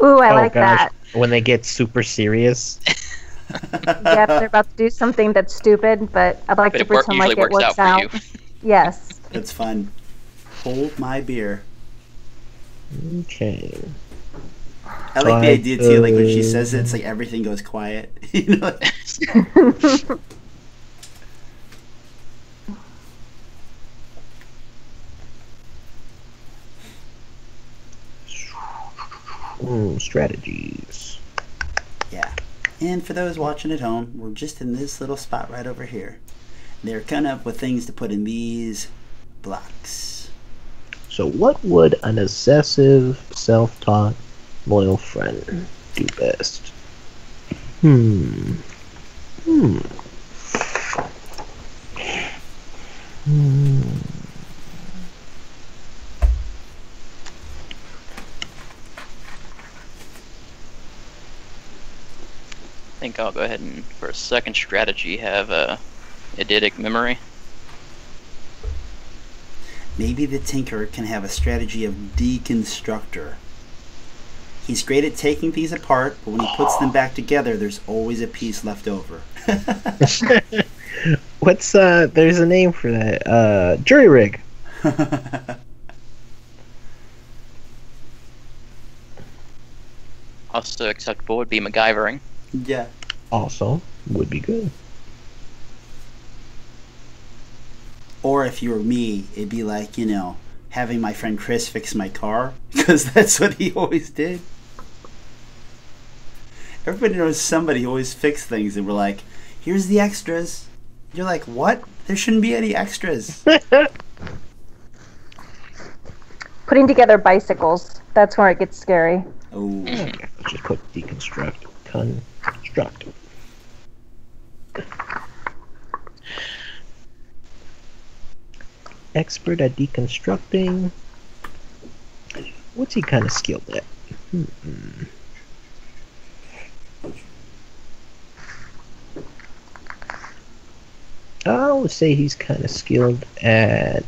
Ooh, I like that. When they get super serious. Yep, they're about to do something that's stupid, but I'd like to pretend like it works out. For you. Yes. That's fun. Hold my beer. Okay. I like the idea too, like when she says it, it's like everything goes quiet. You know? Strategies. Yeah. And for those watching at home, we're just in this little spot right over here. They're coming up with things to put in these blocks. So what would an obsessive, self-taught, loyal friend do best? I think I'll go ahead and, for a second strategy, have eidetic memory. Maybe the Tinker can have a strategy of deconstructor. He's great at taking these apart, but when he puts them back together, there's always a piece left over. What's there's a name for that. Jury rig. Also acceptable would be MacGyvering. Yeah. Also, would be good. Or if you were me, it'd be like, having my friend Chris fix my car, because that's what he always did. Everybody knows somebody who always fixed things, and we're like, here's the extras. You're like, what? There shouldn't be any extras. Putting together bicycles. That's where it gets scary. Oh. Just put deconstruct. Construct. Expert at deconstructing. What's he kind of skilled at? I would say he's kind of skilled at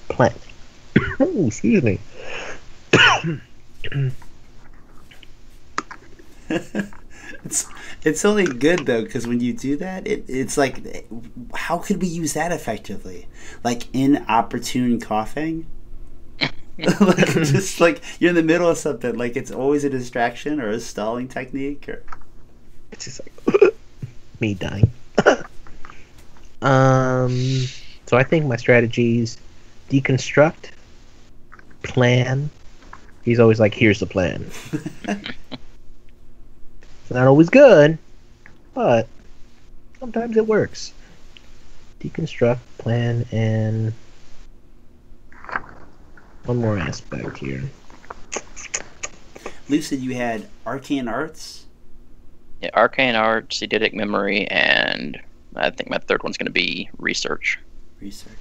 planting. Oh, excuse me. It's only good though, because when you do that, it's like, how could we use that effectively? Like inopportune coughing. Like just like you're in the middle of something, like it's always a distraction or a stalling technique, or It's just like me dying. So I think my strategies: deconstruct, plan. He's always like, "Here's the plan." It's not always good, but sometimes it works. Deconstruct, plan, and one more aspect here. Lucid, you had arcane arts. Yeah, arcane arts, eidetic memory, and I think my third one's going to be research. Research.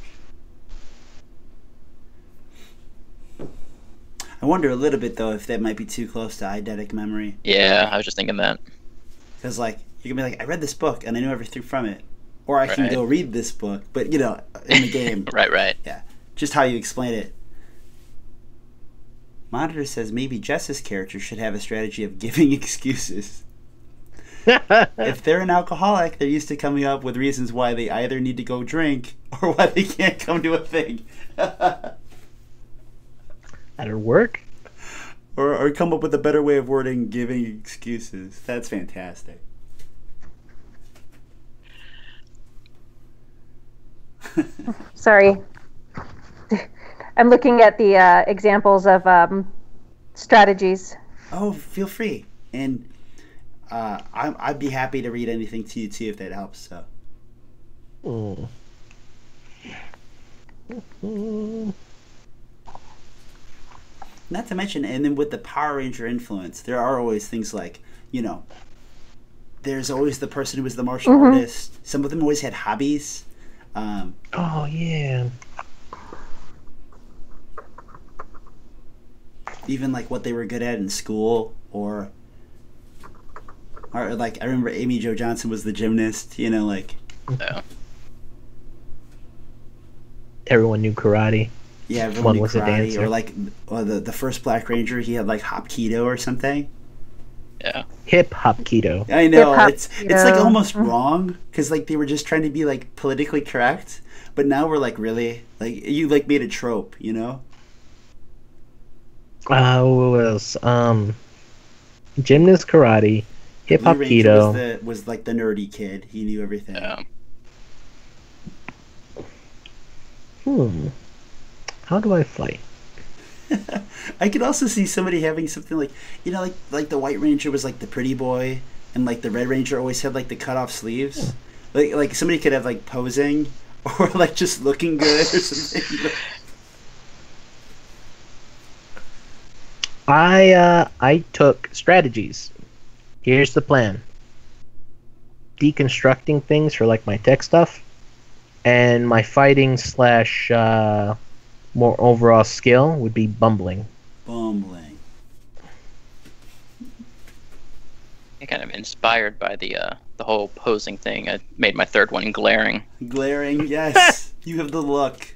I wonder a little bit though if that might be too close to eidetic memory. Yeah, I was just thinking that. Because like you can be like, I read this book and I know everything from it, or I can Right. go read this book, but in the game. Right. Yeah, just how you explain it. Monitor says maybe Jess's character should have a strategy of giving excuses. If they're an alcoholic, they're used to coming up with reasons why they either need to go drink or why they can't come to a thing. That'll work. Or come up with a better way of wording giving excuses. That's fantastic. Sorry. I'm looking at the examples of strategies. Oh, feel free. And I'd be happy to read anything to you too if that helps. So. Not to mention, and then with the Power Ranger influence, there are always things like, there's always the person who was the martial artist. Some of them always had hobbies. Oh yeah. Even like what they were good at in school, or like I remember Amy Jo Johnson was the gymnast. Like. Yeah. Everyone knew karate. Yeah, everyone One knew was a karate, dancer. or like the first Black Ranger, he had like Hapkido or something. Yeah. Hip hop keto. I know Hip-hop it's like keto. almost wrong because like they were just trying to be like politically correct, but now we're like really like you like made a trope, What else? Gymnast karate, hip hop Blue Ranger keto. was like the nerdy kid. He knew everything. Yeah. How do I fight? I could also see somebody having something like like the White Ranger was like the pretty boy, and like the Red Ranger always had like the cut off sleeves. Like somebody could have like posing or like just looking good or something. I took strategies. Here's the plan. Deconstructing things for like my tech stuff, and my fighting / more overall skill would be bumbling. Bumbling. Kind of inspired by the whole posing thing. I made my third one glaring. Glaring, yes. You have the look.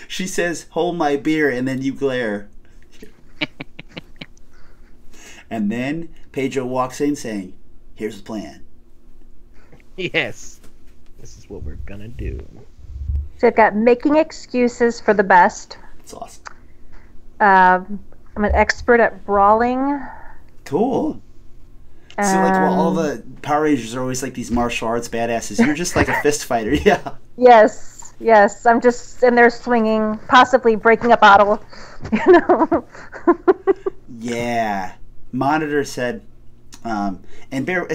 She says, "Hold my beer," and then you glare. And then Pedro walks in saying, "Here's the plan." Yes. This is what we're gonna do. So I've got making excuses for the best. That's awesome. I'm an expert at brawling. Cool. So like, well, all the Power Rangers are always like these martial arts badasses. You're just like a fist fighter, yeah. Yes. I'm just in there swinging, possibly breaking a bottle. You know. Yeah. Monitor said, and bear.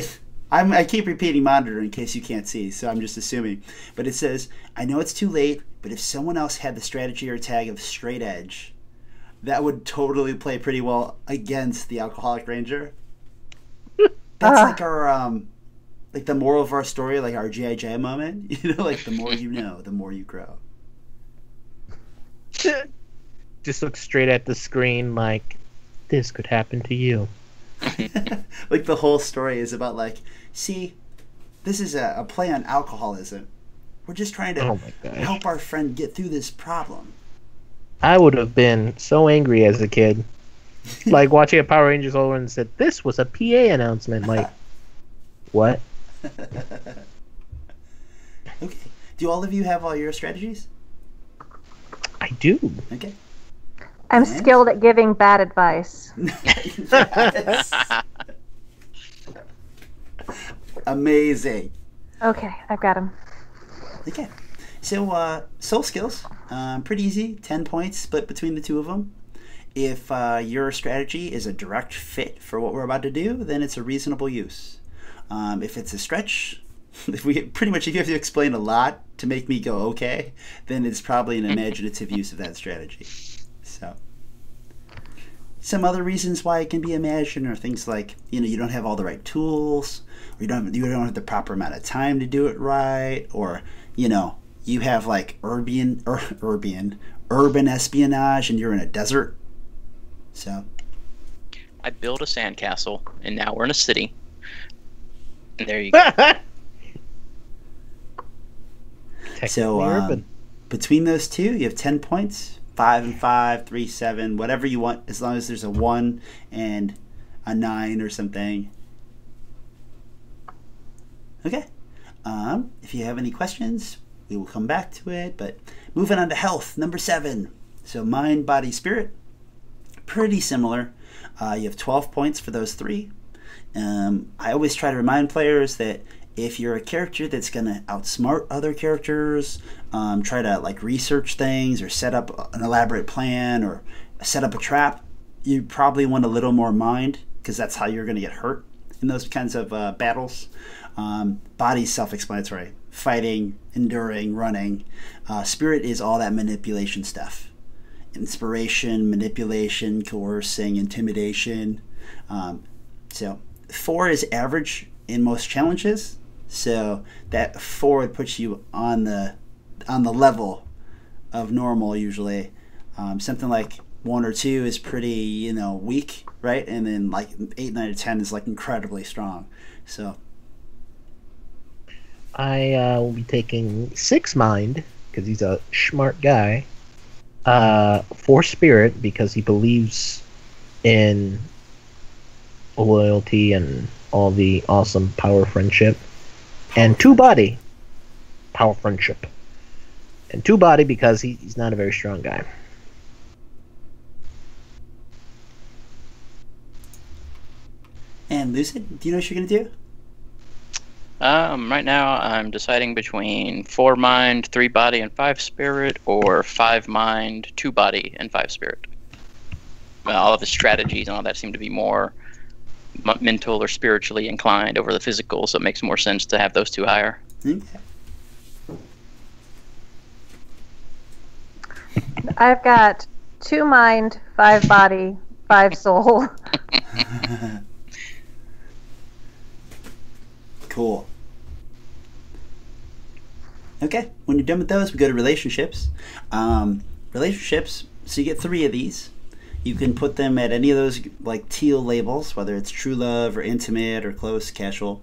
I keep repeating monitor in case you can't see, so I'm just assuming. But it says, I know it's too late, but if someone else had the strategy or tag of straight edge, that would totally play pretty well against the Alcoholic Ranger. That's like our, like the moral of our story, like our G.I. Jane moment. You know, like the more you know, the more you grow. Just look straight at the screen like, this could happen to you. Like the whole story is about like, see, this is a play on alcoholism. We're just trying to help our friend get through this problem. I would have been so angry as a kid. Like watching a Power Rangers over and said, this was a PA announcement. Like, what? Okay. Do all of you have all your strategies? I do. Okay. I'm skilled at giving bad advice. Yes. Amazing. Okay, I've got him. Okay. So, soul skills, pretty easy. 10 points split between the two of them. If your strategy is a direct fit for what we're about to do, then it's a reasonable use. If it's a stretch, if you have to explain a lot to make me go okay, then it's probably an imaginative use of that strategy. So, some other reasons why it can be imagined are things like, you don't have all the right tools, or you don't have the proper amount of time to do it right, or you have like urban espionage and you're in a desert. So I built a sandcastle and now we're in a city. And there you go. So between those two, you have 10 points. 5 and 5, 3, 7, whatever you want, as long as there's a 1 and a 9 or something. Okay. If you have any questions, we will come back to it. But moving on to health, number 7. So mind, body, spirit. Pretty similar. You have 12 points for those 3. I always try to remind players that if you're a character that's going to outsmart other characters, try to like research things or set up an elaborate plan or set up a trap, you probably want a little more mind, because that's how you're going to get hurt in those kinds of battles. Body's self-explanatory. Fighting, enduring, running. Spirit is all that manipulation stuff. Inspiration, manipulation, coercing, intimidation. So 4 is average in most challenges. So that 4 would put you on the level of normal usually. Something like 1 or 2 is pretty weak, right? And then like 8, 9, or 10 is like incredibly strong. So I will be taking 6 mind because he's a smart guy. 4 spirit because he believes in loyalty and all the awesome power friendship. And 2 body, power friendship. And 2 body because he's not a very strong guy. And Lucid, do you know what you're going to do? Right now I'm deciding between 4 mind, 3 body, and 5 spirit, or 5 mind, 2 body, and 5 spirit. All of the strategies and all that seem to be more mental or spiritually inclined over the physical, so it makes more sense to have those 2 higher. Okay. I've got 2 mind, 5 body, 5 soul. Cool. Okay, when you're done with those, we go to relationships. Relationships, so you get 3 of these. You can put them at any of those like teal labels, whether it's true love or intimate or close, casual.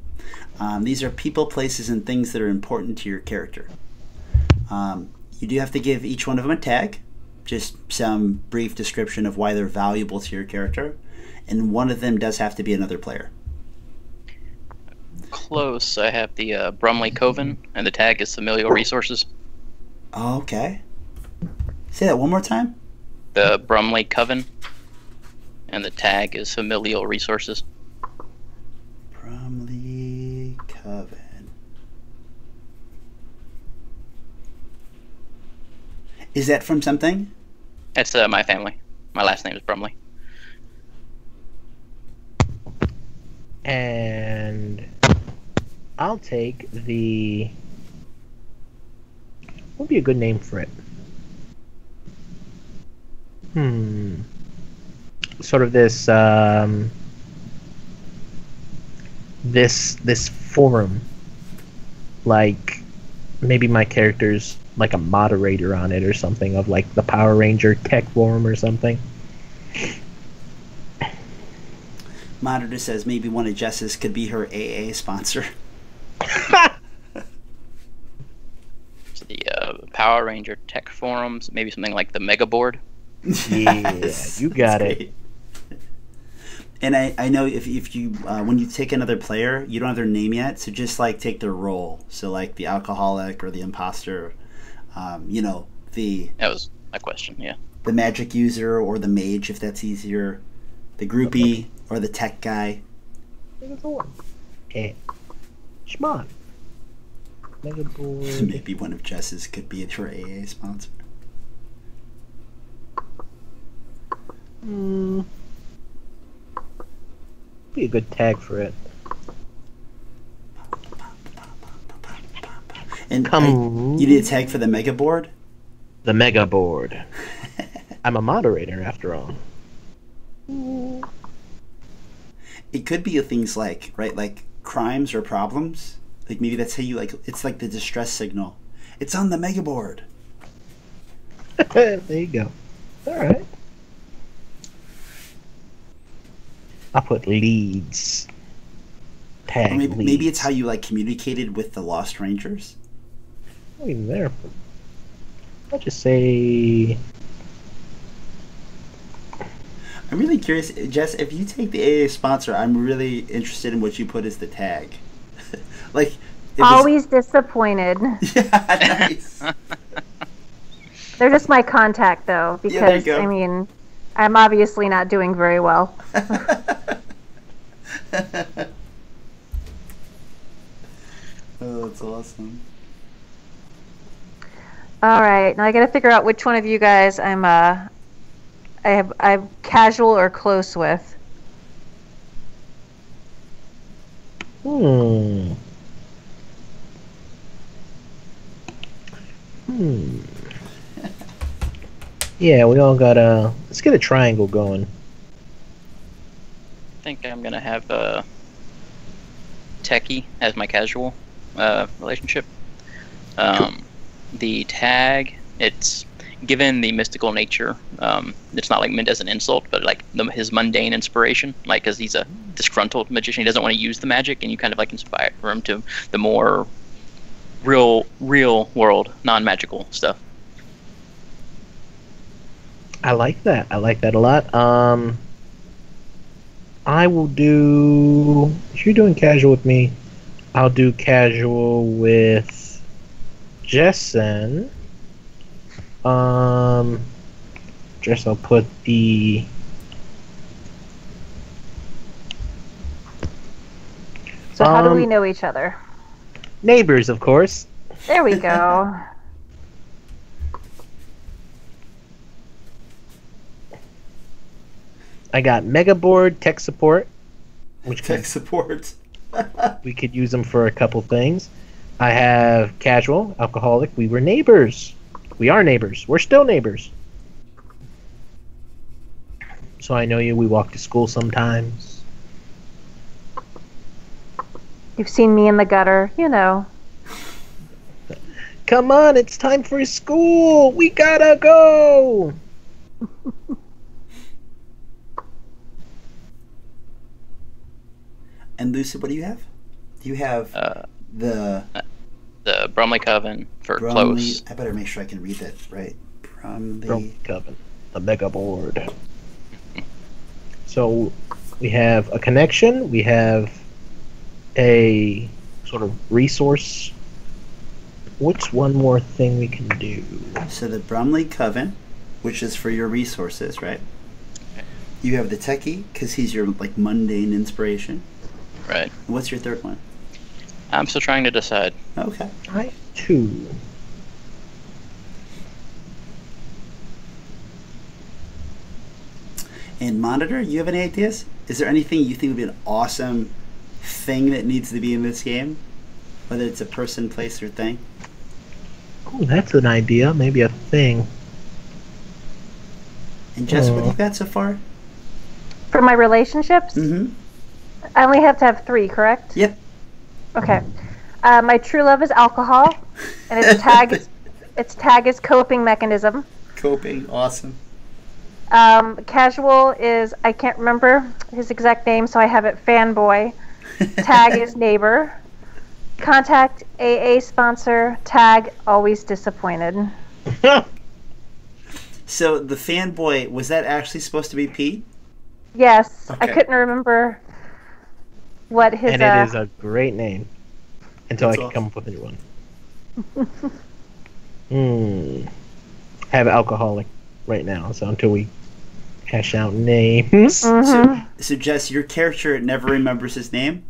These are people, places, and things that are important to your character. You do have to give each one of them a tag, just some brief description of why they're valuable to your character, and one of them does have to be another player. Close. I have the Brumley Coven, and the tag is Familial Resources. Oh, okay. Say that one more time. The Brumley Coven, and the tag is Familial Resources. Brumley Coven. Is that from something? That's my family. My last name is Brumley. And I'll take the... What would be a good name for it? Sort of this this forum. Like maybe my character's like a moderator on it or something, of like the Power Ranger tech forum or something. Monitor says maybe one of Jess's could be her AA sponsor. The Power Ranger tech forums, maybe something like the Mega Board. Yeah, you got it. Great. And I know if you when you take another player, you don't have their name yet, so just like take their role. So like the alcoholic or the imposter, you know, that was my question. Yeah, the magic user or the mage if that's easier, the groupie or the tech guy. Okay, Schmon. Mega Board. Maybe one of Jess's could be her AA sponsor. Be a good tag for it. And Come. you need a tag for the Mega Board? The Mega Board. I'm a moderator after all. It could be things like, right, like crimes or problems. Like maybe that's how you like. It's like the distress signal. It's on the Mega Board. There you go. All right. I'll put leads. Tag Or maybe, leads. maybe it's how you like communicated with the Lost Rangers. Not even there. I'll just say. I'm really curious, Jess. If you take the AA sponsor, I'm really interested in what you put as the tag. Like, always disappointed. Yeah, nice. They're just my contact, though, Yeah, there you because go. I mean, I'm obviously not doing very well. Oh, that's awesome. All right, now I got to figure out which one of you guys I'm casual or close with. Yeah, we all gotta. Let's get a triangle going. I think I'm gonna have Techie as my casual relationship. The tag, it's given the mystical nature. It's not like meant as an insult, but like his mundane inspiration, like because he's a disgruntled magician, he doesn't want to use the magic, and you kind of like inspire him to the more real world, non-magical stuff. I like that. I like that a lot. I will do. If you're doing casual with me, I'll do casual with Jessen. Just I'll put the. So how do we know each other? Neighbors, of course. There we go. I got Mega Board tech support, which Tech support. we could use them for a couple things. I have casual, alcoholic. We were neighbors. We are neighbors. We're still neighbors. So I know you. We walk to school sometimes. You've seen me in the gutter, you know. Come on, it's time for school. We gotta go. And Lucy, what do you have? Do you have the Brumley Coven for Brumley? close. I better make sure I can read that right. Brumley. From Coven, the Mega Board. So we have a connection. We have a sort of resource. What's one more thing we can do? So the Brumley Coven, which is for your resources, right? You have the Techie, because he's your like mundane inspiration. Right. What's your third one? I'm still trying to decide. Okay. I two. And Monitor, you have any ideas? Is there anything you think would be an awesome thing that needs to be in this game? Whether it's a person, place, or thing? Oh, that's an idea. Maybe a thing. And Jess, what do you got so far? For my relationships, Mm-hmm. I only have to have 3, correct? Yep. Okay. My true love is alcohol, and its tag is coping mechanism. Coping, awesome. Casual is, I can't remember his exact name, so I have it fanboy. Tag is neighbor. Contact AA sponsor. Tag always disappointed. So the fanboy, was that actually supposed to be Pete? Yes, Okay. I couldn't remember what his. And it is a great name. Until That's I can come awesome. up with a new one. I have alcoholic right now, so until we hash out names. So Jess, your character never remembers his name?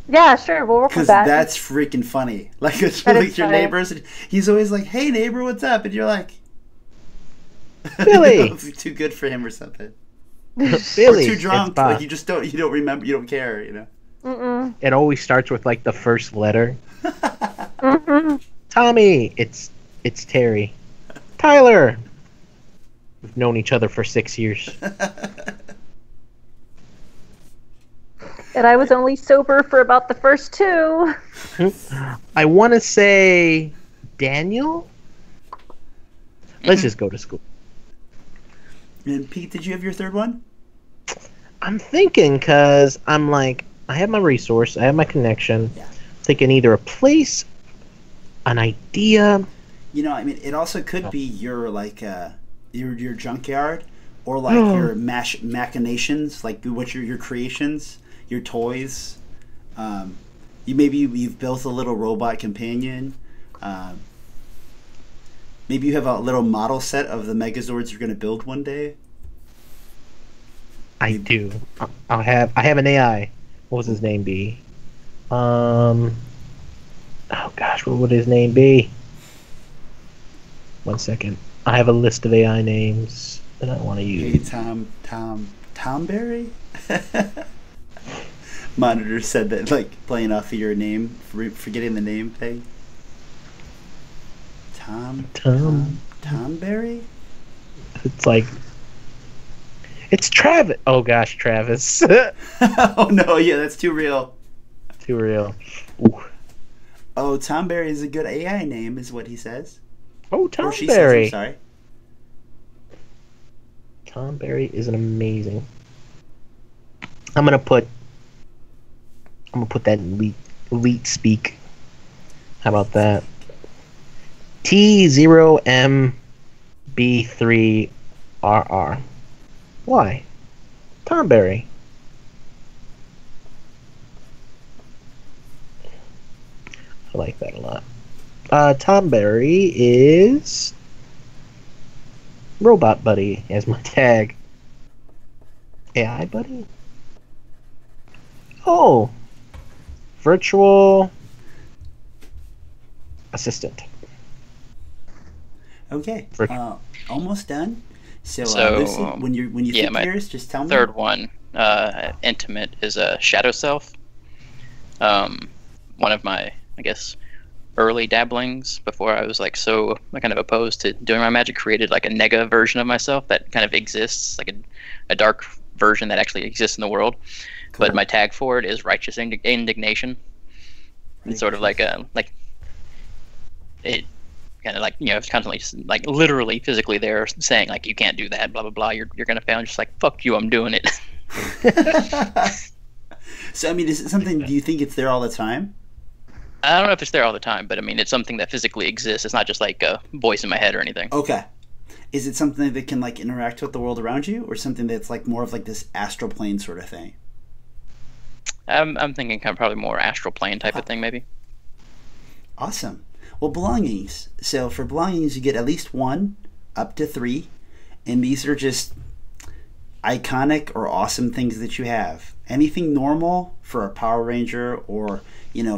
Yeah, sure. We'll work Because with that. that's freaking funny. Like, it's That like is your funny. neighbors, and he's always like, "Hey neighbor, what's up?" And you're like, Billy. too good for him or something. Billy. Or too it's drunk. Bob. Like you don't remember, you don't care, you know. Mm-mm. It always starts with like the first letter. Mm-hmm. Tommy. It's Terry. Tyler. We've known each other for 6 years. And I was only sober for about the first 2. I want to say Daniel. Let's just go to school. And Pete, did you have your third one? I'm thinking because I'm like, I have my resource, I have my connection. Yeah. Thinking either a place, an idea. You know, I mean, it also could be your like your junkyard, or like your machinations, like what your creations, your toys. You've built a little robot companion. Maybe you have a little model set of the Megazords you're going to build one day. I do. I have an AI. What was his name be? Oh gosh, what would his name be? 1 second. I have a list of AI names that I want to use. Hey, Tomberry? Monitor said that, like, playing off of your name, forgetting the name thing. Tomberry? It's like, it's Travis. Oh gosh, Travis. Oh no, yeah, that's too real. Too real. Ooh. Oh, Tomberry is a good AI name, is what he says. Oh, Tom Or she says, Berry. I'm sorry. Tom Berry is an amazing. I'm gonna put that in elite speak. How about that? T0MB3RR. Why? Tom Berry. I like that a lot. Tom Berry is Robot Buddy as my tag. AI Buddy? Oh! Virtual Assistant. Okay, almost done. So, So, Lucy, when you yeah, think my yours, just tell me. Third one, intimate, is a shadow self. One of my, I guess, early dabblings before I was like so kind of opposed to doing my magic, created like a nega version of myself that kind of exists, like a dark version that actually exists in the world. Cool. But my tag for it is righteous indignation. It's sort of like it kind of like, you know, it's constantly just like literally physically there saying like, you can't do that, blah blah blah, you're gonna fail, and just like, fuck you, I'm doing it. So I mean, is it something? Do you think it's there all the time? I don't know if it's there all the time, but I mean, it's something that physically exists. It's not just like a voice in my head or anything. Okay. Is it something that can like interact with the world around you, or something that's like more of like this astral plane sort of thing? I'm thinking kind of probably more astral plane type of thing, maybe. Awesome. Well, belongings. So for belongings, you get at least 1, up to 3, and these are just iconic or awesome things that you have. Anything normal for a Power Ranger or,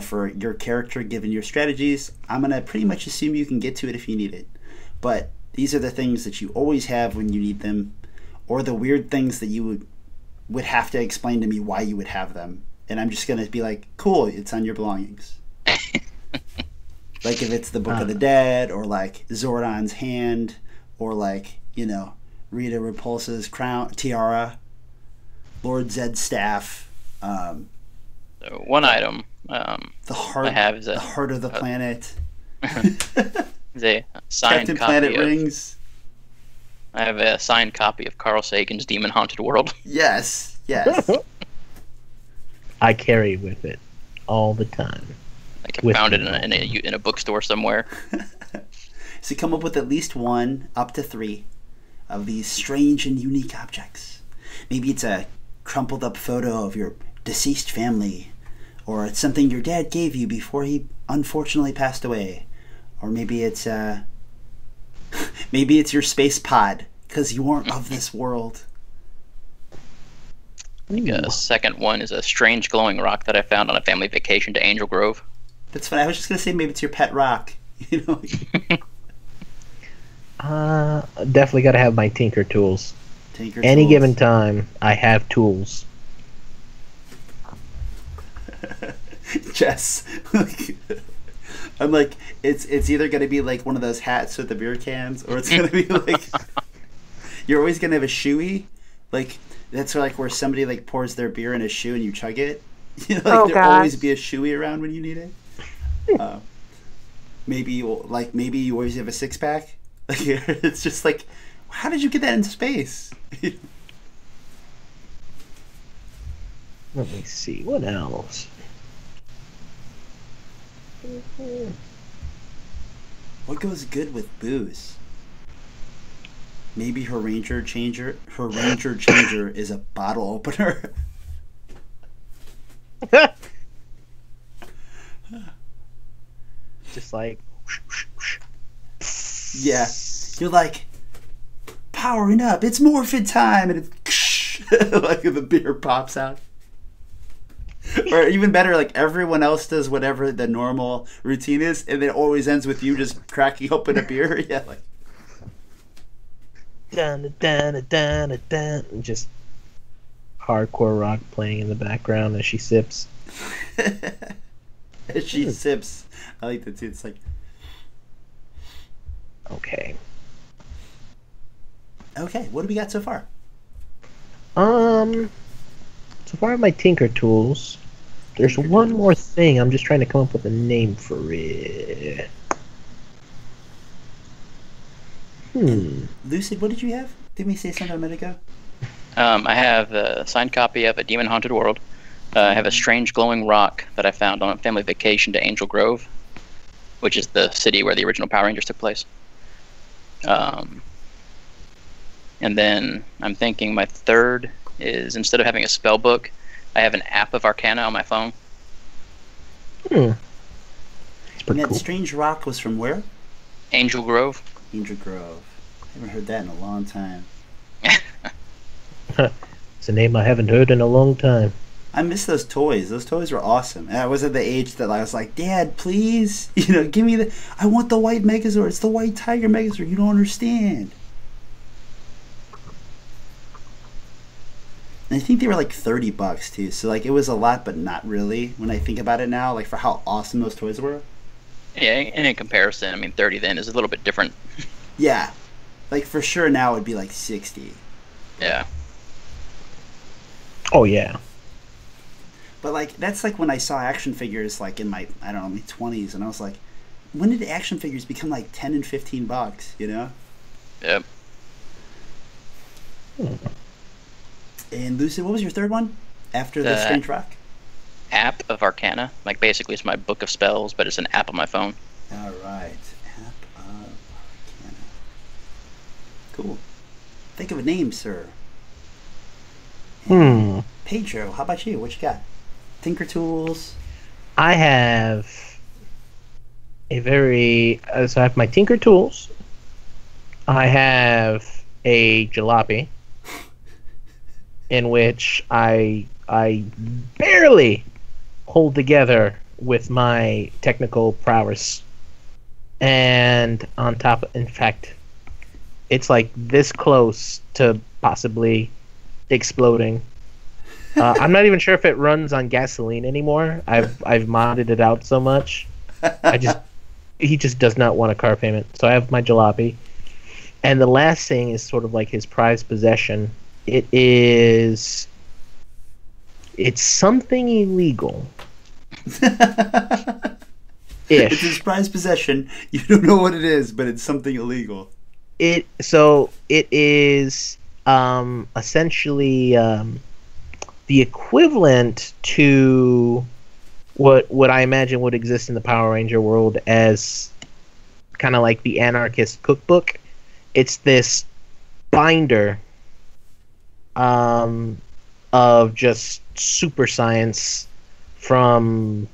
for your character given your strategies, I'm going to pretty much assume you can get to it if you need it. But these are the things that you always have when you need them, or the weird things that you would have to explain to me why you would have them. And I'm just going to be like, cool, it's on your belongings. Like if it's the Book of the Dead, or like Zordon's hand, or like, Rita Repulsa's crown, tiara, Lord Zed's staff. So one item the heart, I have is the heart of the planet. is a signed Captain copy Planet of, rings. I have a signed copy of Carl Sagan's Demon Haunted World. Yes. I carry with it all the time. Like I found it in a bookstore somewhere. So come up with at least 1, up to 3, of these strange and unique objects. Maybe it's a crumpled up photo of your deceased family, or it's something your dad gave you before he unfortunately passed away, or maybe it's your space pod because you aren't of this world. I think a second one is a strange glowing rock that I found on a family vacation to Angel Grove. That's funny. I was just gonna say maybe it's your pet rock. Definitely got to have my Tinker tools. Any given time, I have tools. Jess, I'm like, it's either gonna be like one of those hats with the beer cans, or it's gonna be like you're always gonna have a shoey, like that's where somebody like pours their beer in a shoe and you chug it. There'll always be a shoey around when you need it. Maybe you always have a 6-pack. Like it's just like, how did you get that into space? Let me see what else. What goes good with booze? Maybe her Ranger changer is a bottle opener. Just like, yeah, you're like powering up. It's morphin time, and it's like the beer pops out. Or even better, like everyone else does whatever the normal routine is, and it always ends with you just cracking open a beer. Yeah, like dun dun dun dun, and just hardcore rock playing in the background as she sips. As she sips, I like that too. It's like, okay, what do we got so far? So far I have my Tinker tools. There's one more thing. I'm just trying to come up with a name for it. Lucid, what did you have? Didn't we say something a minute ago? I have a signed copy of A Demon Haunted World. I have a strange glowing rock that I found on a family vacation to Angel Grove, which is the city where the original Power Rangers took place. And then I'm thinking my third is, instead of having a spell book, I have an app of Arcana on my phone. And that strange rock was from where? Angel Grove. Angel Grove. I haven't heard that in a long time. It's a name I haven't heard in a long time. I miss those toys. Those toys were awesome. And I was at the age that I was like, Dad, please, give me I want the white Megazord. It's the white Tiger Megazord. You don't understand. And I think they were like $30 too. So like it was a lot, but not really when I think about it now, like for how awesome those toys were. Yeah, and in comparison, I mean 30 then is a little bit different. Yeah. Like for sure now it'd be like 60. Yeah. Oh yeah. But like that's like when I saw action figures like in my, I don't know, my 20s, and I was like, when did action figures become like $10 and $15, Yep. And Lucid, what was your third one after the strange rock? App of Arcana. Like basically it's my book of spells, but it's an app on my phone. All right. App of Arcana. Cool. Think of a name, sir. Pedro, how about you? What you got? Tinker Tools? I have so I have my Tinker Tools. I have a jalopy in which I barely hold together with my technical prowess. And on top, in fact, it's like this close to possibly exploding. I'm not even sure if it runs on gasoline anymore. I've modded it out so much. He just does not want a car payment. So I have my jalopy. And the last thing is sort of like his prized possession. It's something illegal. It's his prized possession. You don't know what it is, but it's something illegal. It is essentially the equivalent to what I imagine would exist in the Power Ranger world as kind of like the anarchist cookbook. It's this binder of just super science from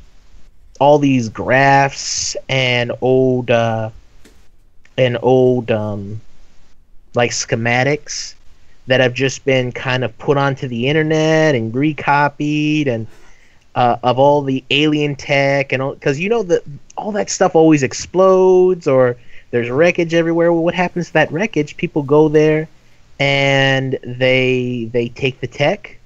all these graphs and old like schematics that have just been kind of put onto the internet and recopied, and of all the alien tech and all, because that all that stuff always explodes or there's wreckage everywhere. Well, what happens to that wreckage? People go there and they take the tech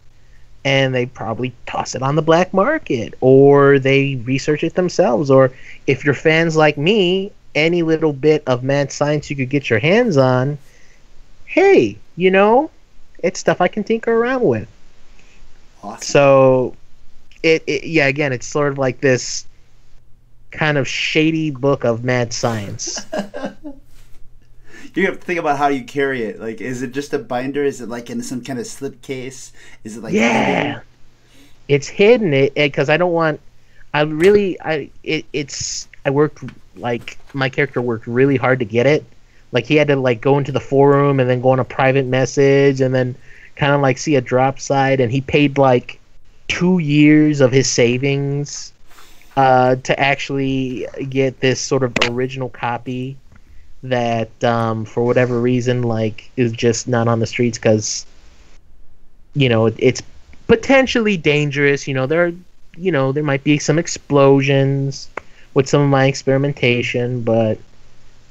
and they probably toss it on the black market, or they research it themselves. Or if you're fans like me, any little bit of mad science you could get your hands on, hey, it's stuff I can tinker around with. Awesome. So, again, it's sort of like this kind of shady book of mad science. You have to think about how you carry it. Like, is it just a binder? Is it like in some kind of slipcase? Is it like hidden? It's hidden. Because I don't want. I worked, like, my character worked really hard to get it. Like, he had to like go into the forum and then go on a private message and then kind of like see a drop site, and he paid like 2 years of his savings to actually get this sort of original copy that for whatever reason like is just not on the streets because it's potentially dangerous. There might be some explosions with some of my experimentation, but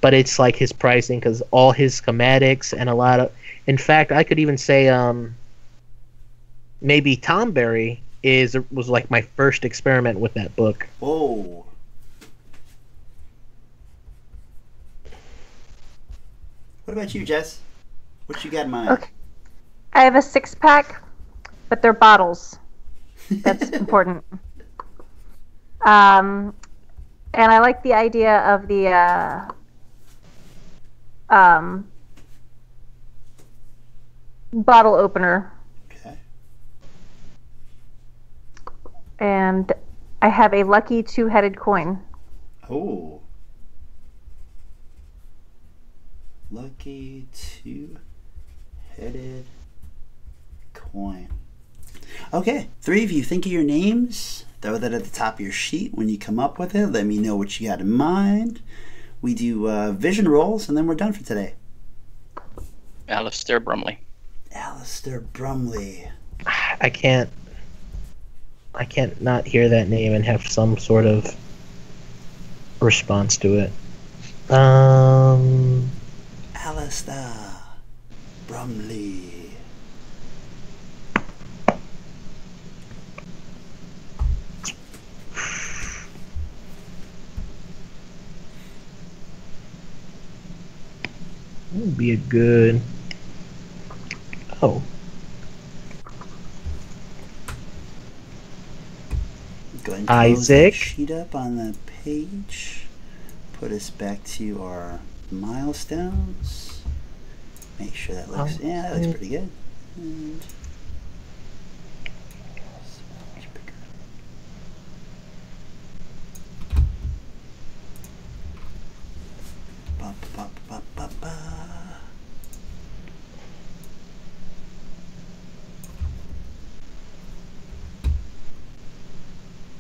it's like his pricing, because all his schematics and a lot of, in fact, I could even say maybe Tom Berry was like my first experiment with that book. Whoa. What about you, Jess? What you got in mind? Okay. I have a 6-pack, but they're bottles. That's important. And I like the idea of the bottle opener. Okay. And I have a lucky 2-headed coin. Oh. Lucky 2-headed coin. Okay, 3 of you, think of your names. Throw that at the top of your sheet when you come up with it. Let me know what you got in mind. We do vision rolls, and then we're done for today. Alistair Brumley. Alistair Brumley. I can't not hear that name and have some sort of response to it. Alistair Brumley. Would be a good. Oh. Go ahead and close Isaac. that sheet up on the page. Put us back to our milestones. Make sure that looks. Yeah, that looks pretty good. And much bigger. Ba, ba, ba, ba, ba.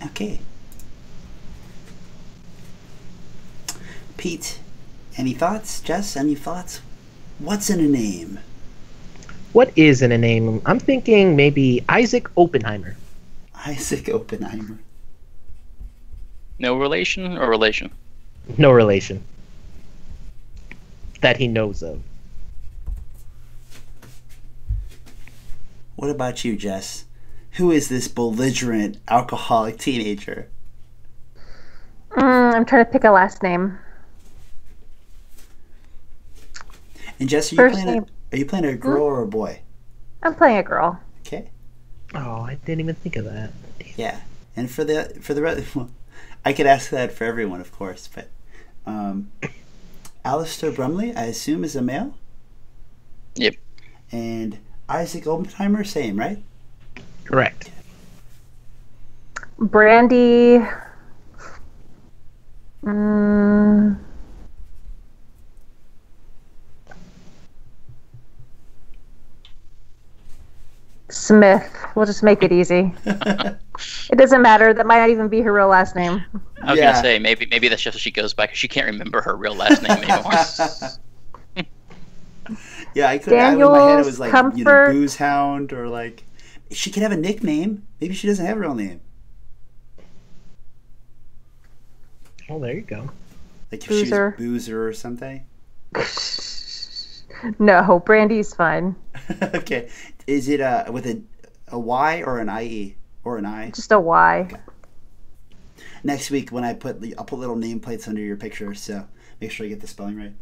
Okay. Pete, any thoughts? Jess, any thoughts? What's in a name? What is in a name? I'm thinking maybe Isaac Oppenheimer. Isaac Oppenheimer. No relation or relation? No relation. That he knows of. What about you, Jess? Who is this belligerent, alcoholic teenager? I'm trying to pick a last name. And Jess, First are name. you playing a girl or a boy? I'm playing a girl. Okay. Oh, I didn't even think of that. Yeah. And for the rest, well, I could ask that for everyone, of course, but Alistair Brumley, I assume, is a male? Yep. And Isaac Oppenheimer, same, right? Correct. Brandy. Smith. We'll just make it easy. It doesn't matter. That might not even be her real last name. I was gonna say maybe that's just what she goes by because she can't remember her real last name anymore. Yeah, I couldn't. In my head, it was like Booze Hound or like she could have a nickname. Maybe she doesn't have a real name. Oh, there you go. Like if Boozer. she was Boozer or something. No, Brandy's fine. Okay, is it with a Y or an IE or an I? Just a Y. Okay. Next week when I'll put little nameplates under your picture, so make sure I get the spelling right.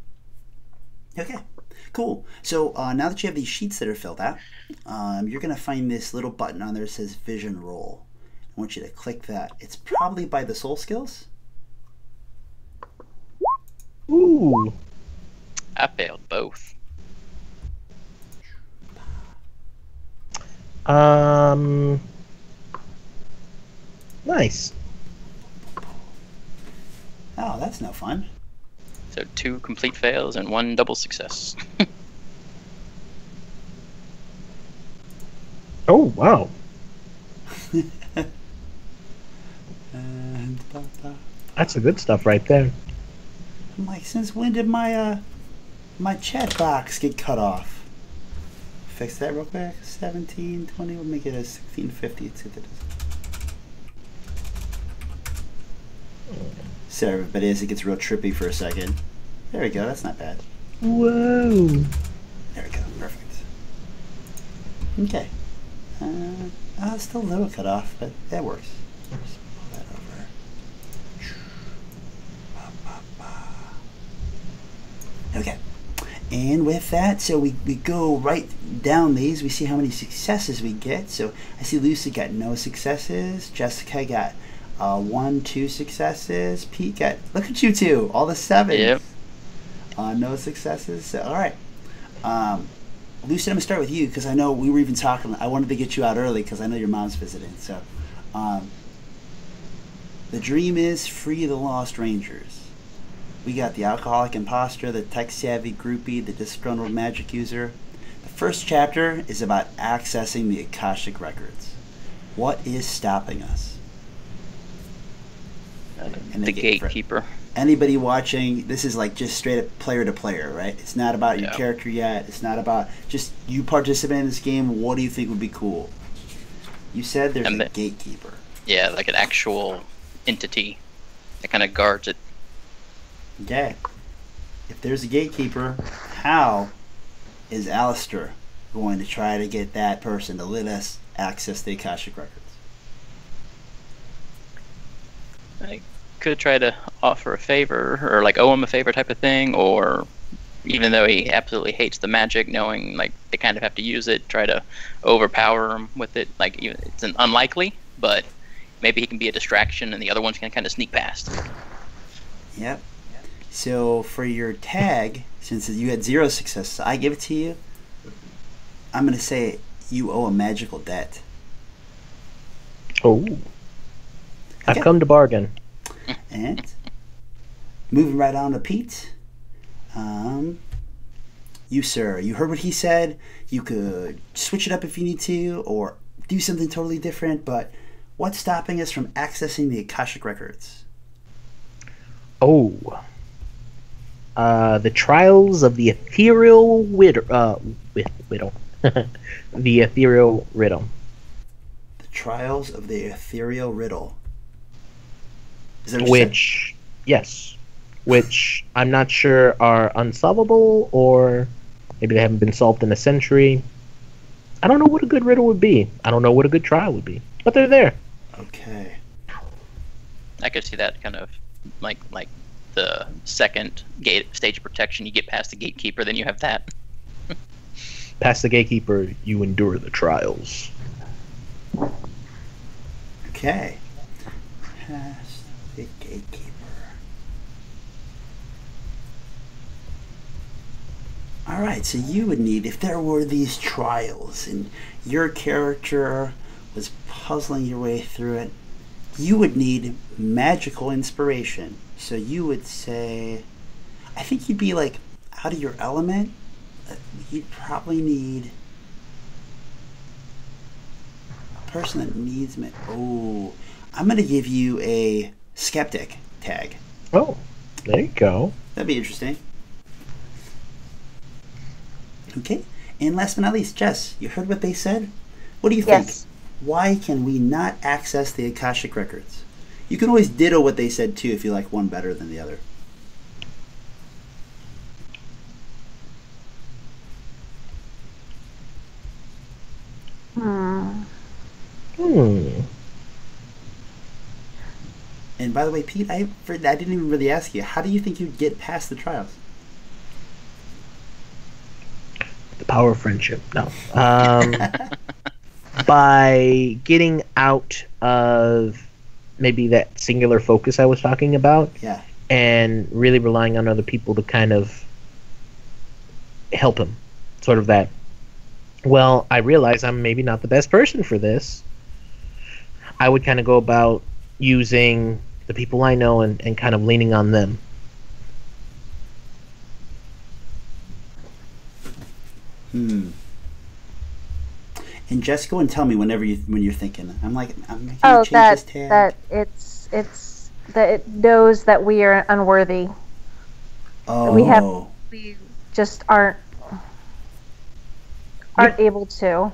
Okay, cool. So now that you have these sheets that are filled out, you're gonna find this little button on there that says Vision Roll. I want you to click that. It's probably by the Soul Skills. Ooh. I failed both. Nice. Oh, that's no fun. So 2 complete fails and 1 double success. Oh, wow. That's the good stuff right there. I'm like, since when did my chat box get cut off? Fix that real quick. 1720. We'll make it a 1650. Let's see what that is. Sorry, everybody, as it gets real trippy for a second. There we go. That's not bad. Whoa. There we go. Perfect. Okay. It's still a little cut off, but that works. Just pull that over. Okay. And with that, so we go right down these. We see how many successes we get. So I see Lucy got no successes. Jessica got 1, 2 successes. Pete got, look at you two, all the 7s. Yep. No successes. So, all right. Lucy, I'm gonna start with you because I know we were even talking. I wanted to get you out early because I know your mom's visiting. So, the dream is free the lost rangers. We got the alcoholic imposter, the tech-savvy groupie, the disgruntled magic user. The first chapter is about accessing the Akashic records. What is stopping us? And the gatekeeper. Anybody watching, this is like just straight up player to player, right? It's not about your character yet. It's not about just you participate in this game. What do you think would be cool? You said there's a gatekeeper. Yeah, like an actual entity that kind of guards it. Okay. If there's a gatekeeper, how is Alistair going to try to get that person to let us access the Akashic records? I could try to offer a favor, or like owe him a favor type of thing, or even though he absolutely hates the magic, knowing like they kind of have to use it, try to overpower him with it. Like it's an unlikely, but maybe he can be a distraction and the other ones can kind of sneak past. Yep. So for your tag, since you had 0 success, I give it to you. I'm going to say you owe a magical debt. Oh. I've come to bargain. And moving right on to Pete. You, sir, you heard what he said. You could switch it up if you need to or do something totally different, but What's stopping us from accessing the Akashic Records? Oh. The trials of the ethereal widow. The ethereal riddle. The trials of the ethereal riddle. Is that what you said? Yes. Which I'm not sure are unsolvable, or maybe they haven't been solved in a century. I don't know what a good riddle would be. I don't know what a good trial would be. But they're there. Okay. I could see that kind of like the second stage of protection. You get past the gatekeeper, then you have that. Past the gatekeeper, you endure the trials. Okay. Past the gatekeeper. Alright, so you would need, if there were these trials and your character was puzzling your way through it, you would need magical inspiration. So you would say, I think you'd be like out of your element. You'd probably need a person that needs me. Oh, I'm going to give you a skeptic tag. Oh, there you go. That'd be interesting. Okay, and last but not least, Jess, you heard what they said? What do you think? Yes. Why can we not access the Akashic Records? You can always ditto what they said too if you like one better than the other. And by the way, Pete, I didn't even really ask you. How do you think you'd get past the trials? The power of friendship. No. By getting out of maybe that singular focus I was talking about. Yeah. And really relying on other people to kind of help him. Sort of that, well, I realize I'm maybe not the best person for this. I would kind of go about using the people I know and kind of leaning on them. And just go and tell me when you're thinking. I'm making you change this tab. That that it knows that we are unworthy. Oh. We just aren't able to.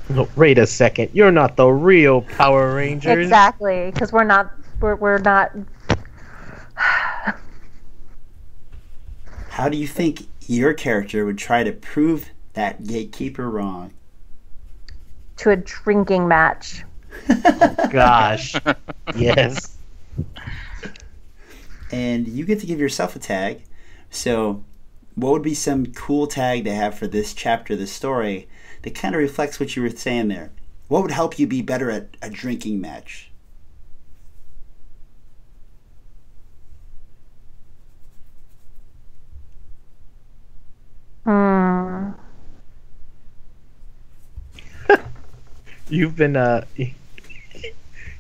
No, wait a second. You're not the real Power Rangers. Exactly, because we're not. How do you think your character would try to prove that gatekeeper wrong? To a drinking match. Gosh. Yes. And you get to give yourself a tag. So, what would be some cool tag to have for this chapter of the story that kind of reflects what you were saying there? What would help you be better at a drinking match? You've been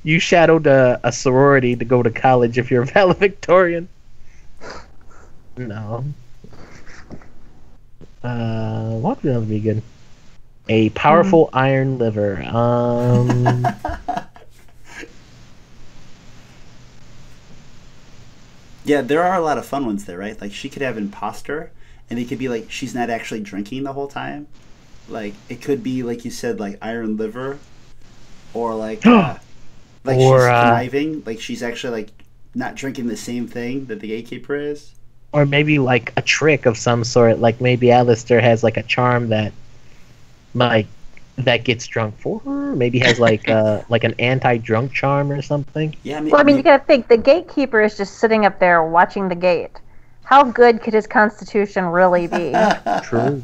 you shadowed a sorority to go to college if you're a valedictorian. No. What would else be good? A powerful iron liver. Yeah, there are a lot of fun ones there, right? Like she could have imposter, and it could be like she's not actually drinking the whole time. Like it could be like you said, like iron liver, or like like she's conniving, like she's actually like not drinking the same thing that the gatekeeper is. Or maybe like a trick of some sort, like maybe Alistair has like a charm that that gets drunk for her. Maybe has like an anti-drunk charm or something. Yeah, I mean, you gotta think the gatekeeper is just sitting up there watching the gate. How good could his constitution really be? True.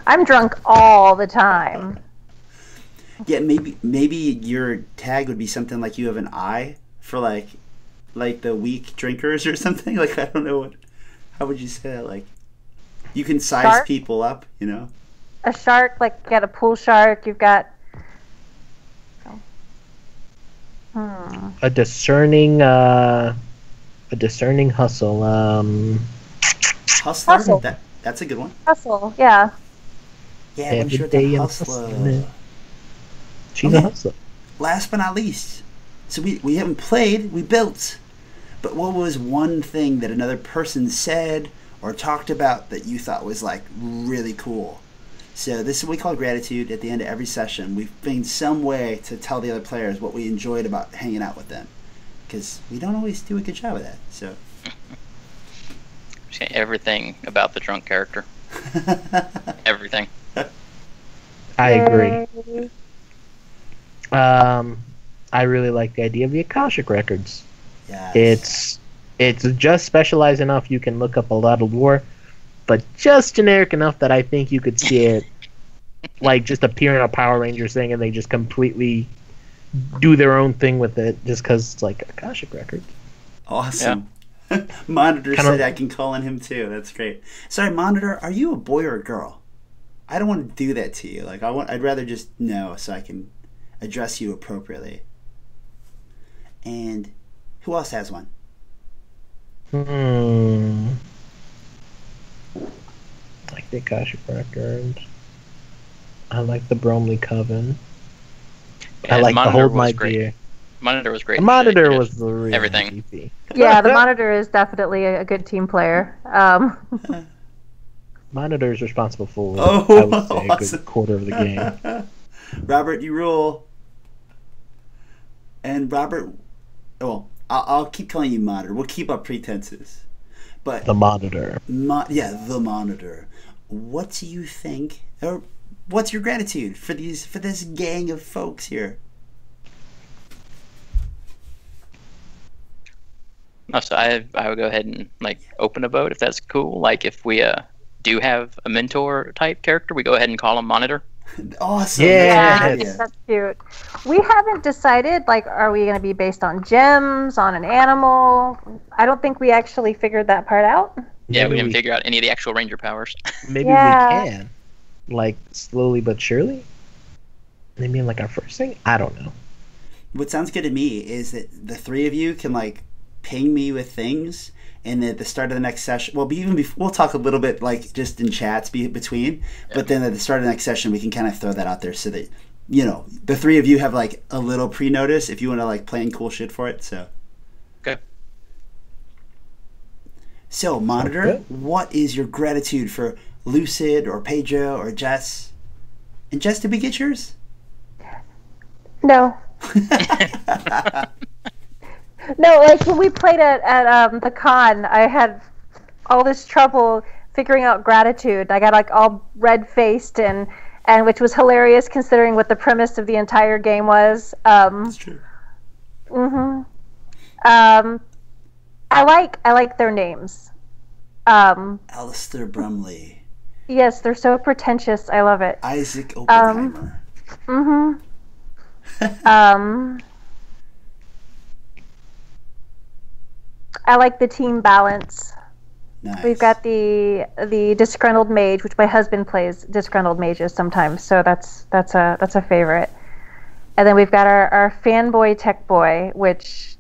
I'm drunk all the time. Yeah, maybe your tag would be something like you have an eye for like the weak drinkers or something. Like I don't know how would you say that? Like you can size Shark? people up, you know. A shark, like you got a pool shark. You've got. A discerning hustle. Hustler. Hustle. That's a good one. Hustle, yeah. Yeah, I'm Every sure day the I'm hustler. hustling. She's Okay. a hustler. last but not least, so we haven't played, we built. But what was one thing that another person said or talked about that you thought was like really cool? So this is what we call gratitude. At the end of every session, we find some way to tell the other players what we enjoyed about hanging out with them, because we don't always do a good job of that. So everything about the drunk character. Everything. I agree. I really like the idea of the Akashic records. yes. It's just specialized enough you can look up a lot of lore, but just generic enough that I think you could see it like just appear in a Power Rangers thing and they just completely do their own thing with it just because it's like Akashic records. Awesome. Yeah. Monitor said I can call on him too. That's great. Sorry, Monitor, are you a boy or a girl? I don't want to do that to you. Like I'd rather just know so I can address you appropriately. And who else has one? Like the Akashic records. I like the Bromley Coven. I like the Hold My Dear. Monitor was great. The Monitor was the real everything. MVP. Yeah, the Monitor is definitely a good team player. Monitor is responsible for, I would say, a good quarter of the game. Robert, you rule. And Robert, well, I'll keep calling you Monitor. We'll keep up pretenses. But the Monitor. The Monitor. What do you think, or what's your gratitude for this gang of folks here? No, so I would go ahead and like open a vote if that's cool. Like if we do have a mentor type character, we go ahead and call him Monitor. Awesome. Yeah, that's cute. We haven't decided, like, are we going to be based on gems, on an animal? I don't think we actually figured that part out. Yeah, we didn't figure out any of the actual Ranger powers. Maybe we can. Like, slowly but surely? Maybe in, like, our first thing? I don't know. What sounds good to me is that the three of you can, like, ping me with things, and at the start of the next session, well, even before, we'll talk a little bit, like, just in chats between, but then at the start of the next session, we can kind of throw that out there so that, you know, the three of you have, like, a little pre-notice if you want to, like, plan cool shit for it, so. Okay. So, Monitor, what is your gratitude for Lucid or Pedro or Jess? And Jess, did we get yours? No. No, like when we played at the con, I had all this trouble figuring out gratitude. I got like all red-faced and which was hilarious considering what the premise of the entire game was. That's true. I like their names. Alistair Brumley. Yes, they're so pretentious. I love it. Isaac Oppenheimer. I like the team balance. Nice. We've got the disgruntled mage, which my husband plays disgruntled mages sometimes, so that's a favorite. And then we've got our fanboy tech boy, which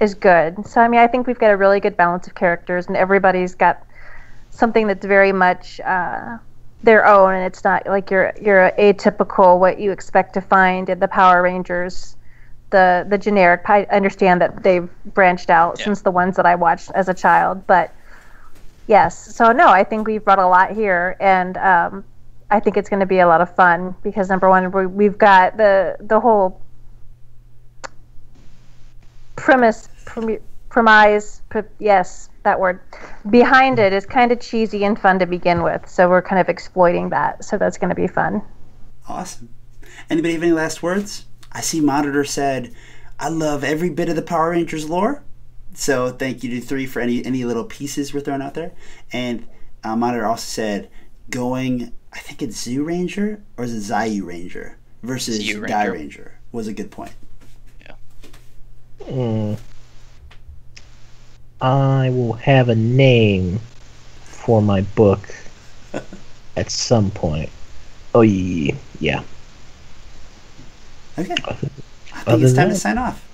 is good. So I mean, I think we've got a really good balance of characters, and everybody's got something that's very much their own, and it's not like you're atypical what you expect to find in the Power Rangers. The generic. I understand that they've branched out since the ones that I watched as a child, but yes. So no, I think we've brought a lot here, and I think it's going to be a lot of fun because number one, we've got the whole premise, yes, that word, behind it is kind of cheesy and fun to begin with. So we're kind of exploiting that. So that's going to be fun. Awesome. Anybody have any last words? I see Monitor said, I love every bit of the Power Rangers lore. So thank you to three for any little pieces we're throwing out there. And Monitor also said, I think it's Zoo Ranger or is it Zayu Ranger versus Die Ranger was a good point. Yeah. I will have a name for my book at some point. Oh, yeah. Okay. I think it's time to sign off.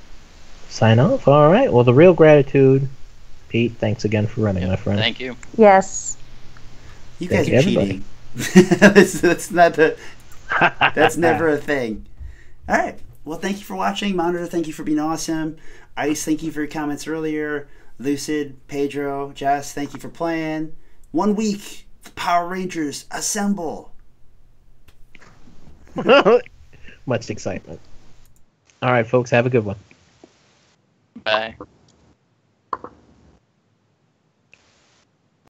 Sign off? All right. Well, the real gratitude, Pete, thanks again for running, my friend. Thank you. Yes. You guys are cheating. that's never a thing. All right. Well, thank you for watching. Monitor, thank you for being awesome. Ice, thank you for your comments earlier. Lucid, Pedro, Jess, thank you for playing. 1 week, the Power Rangers assemble. Much excitement. All right, folks, have a good one. Bye.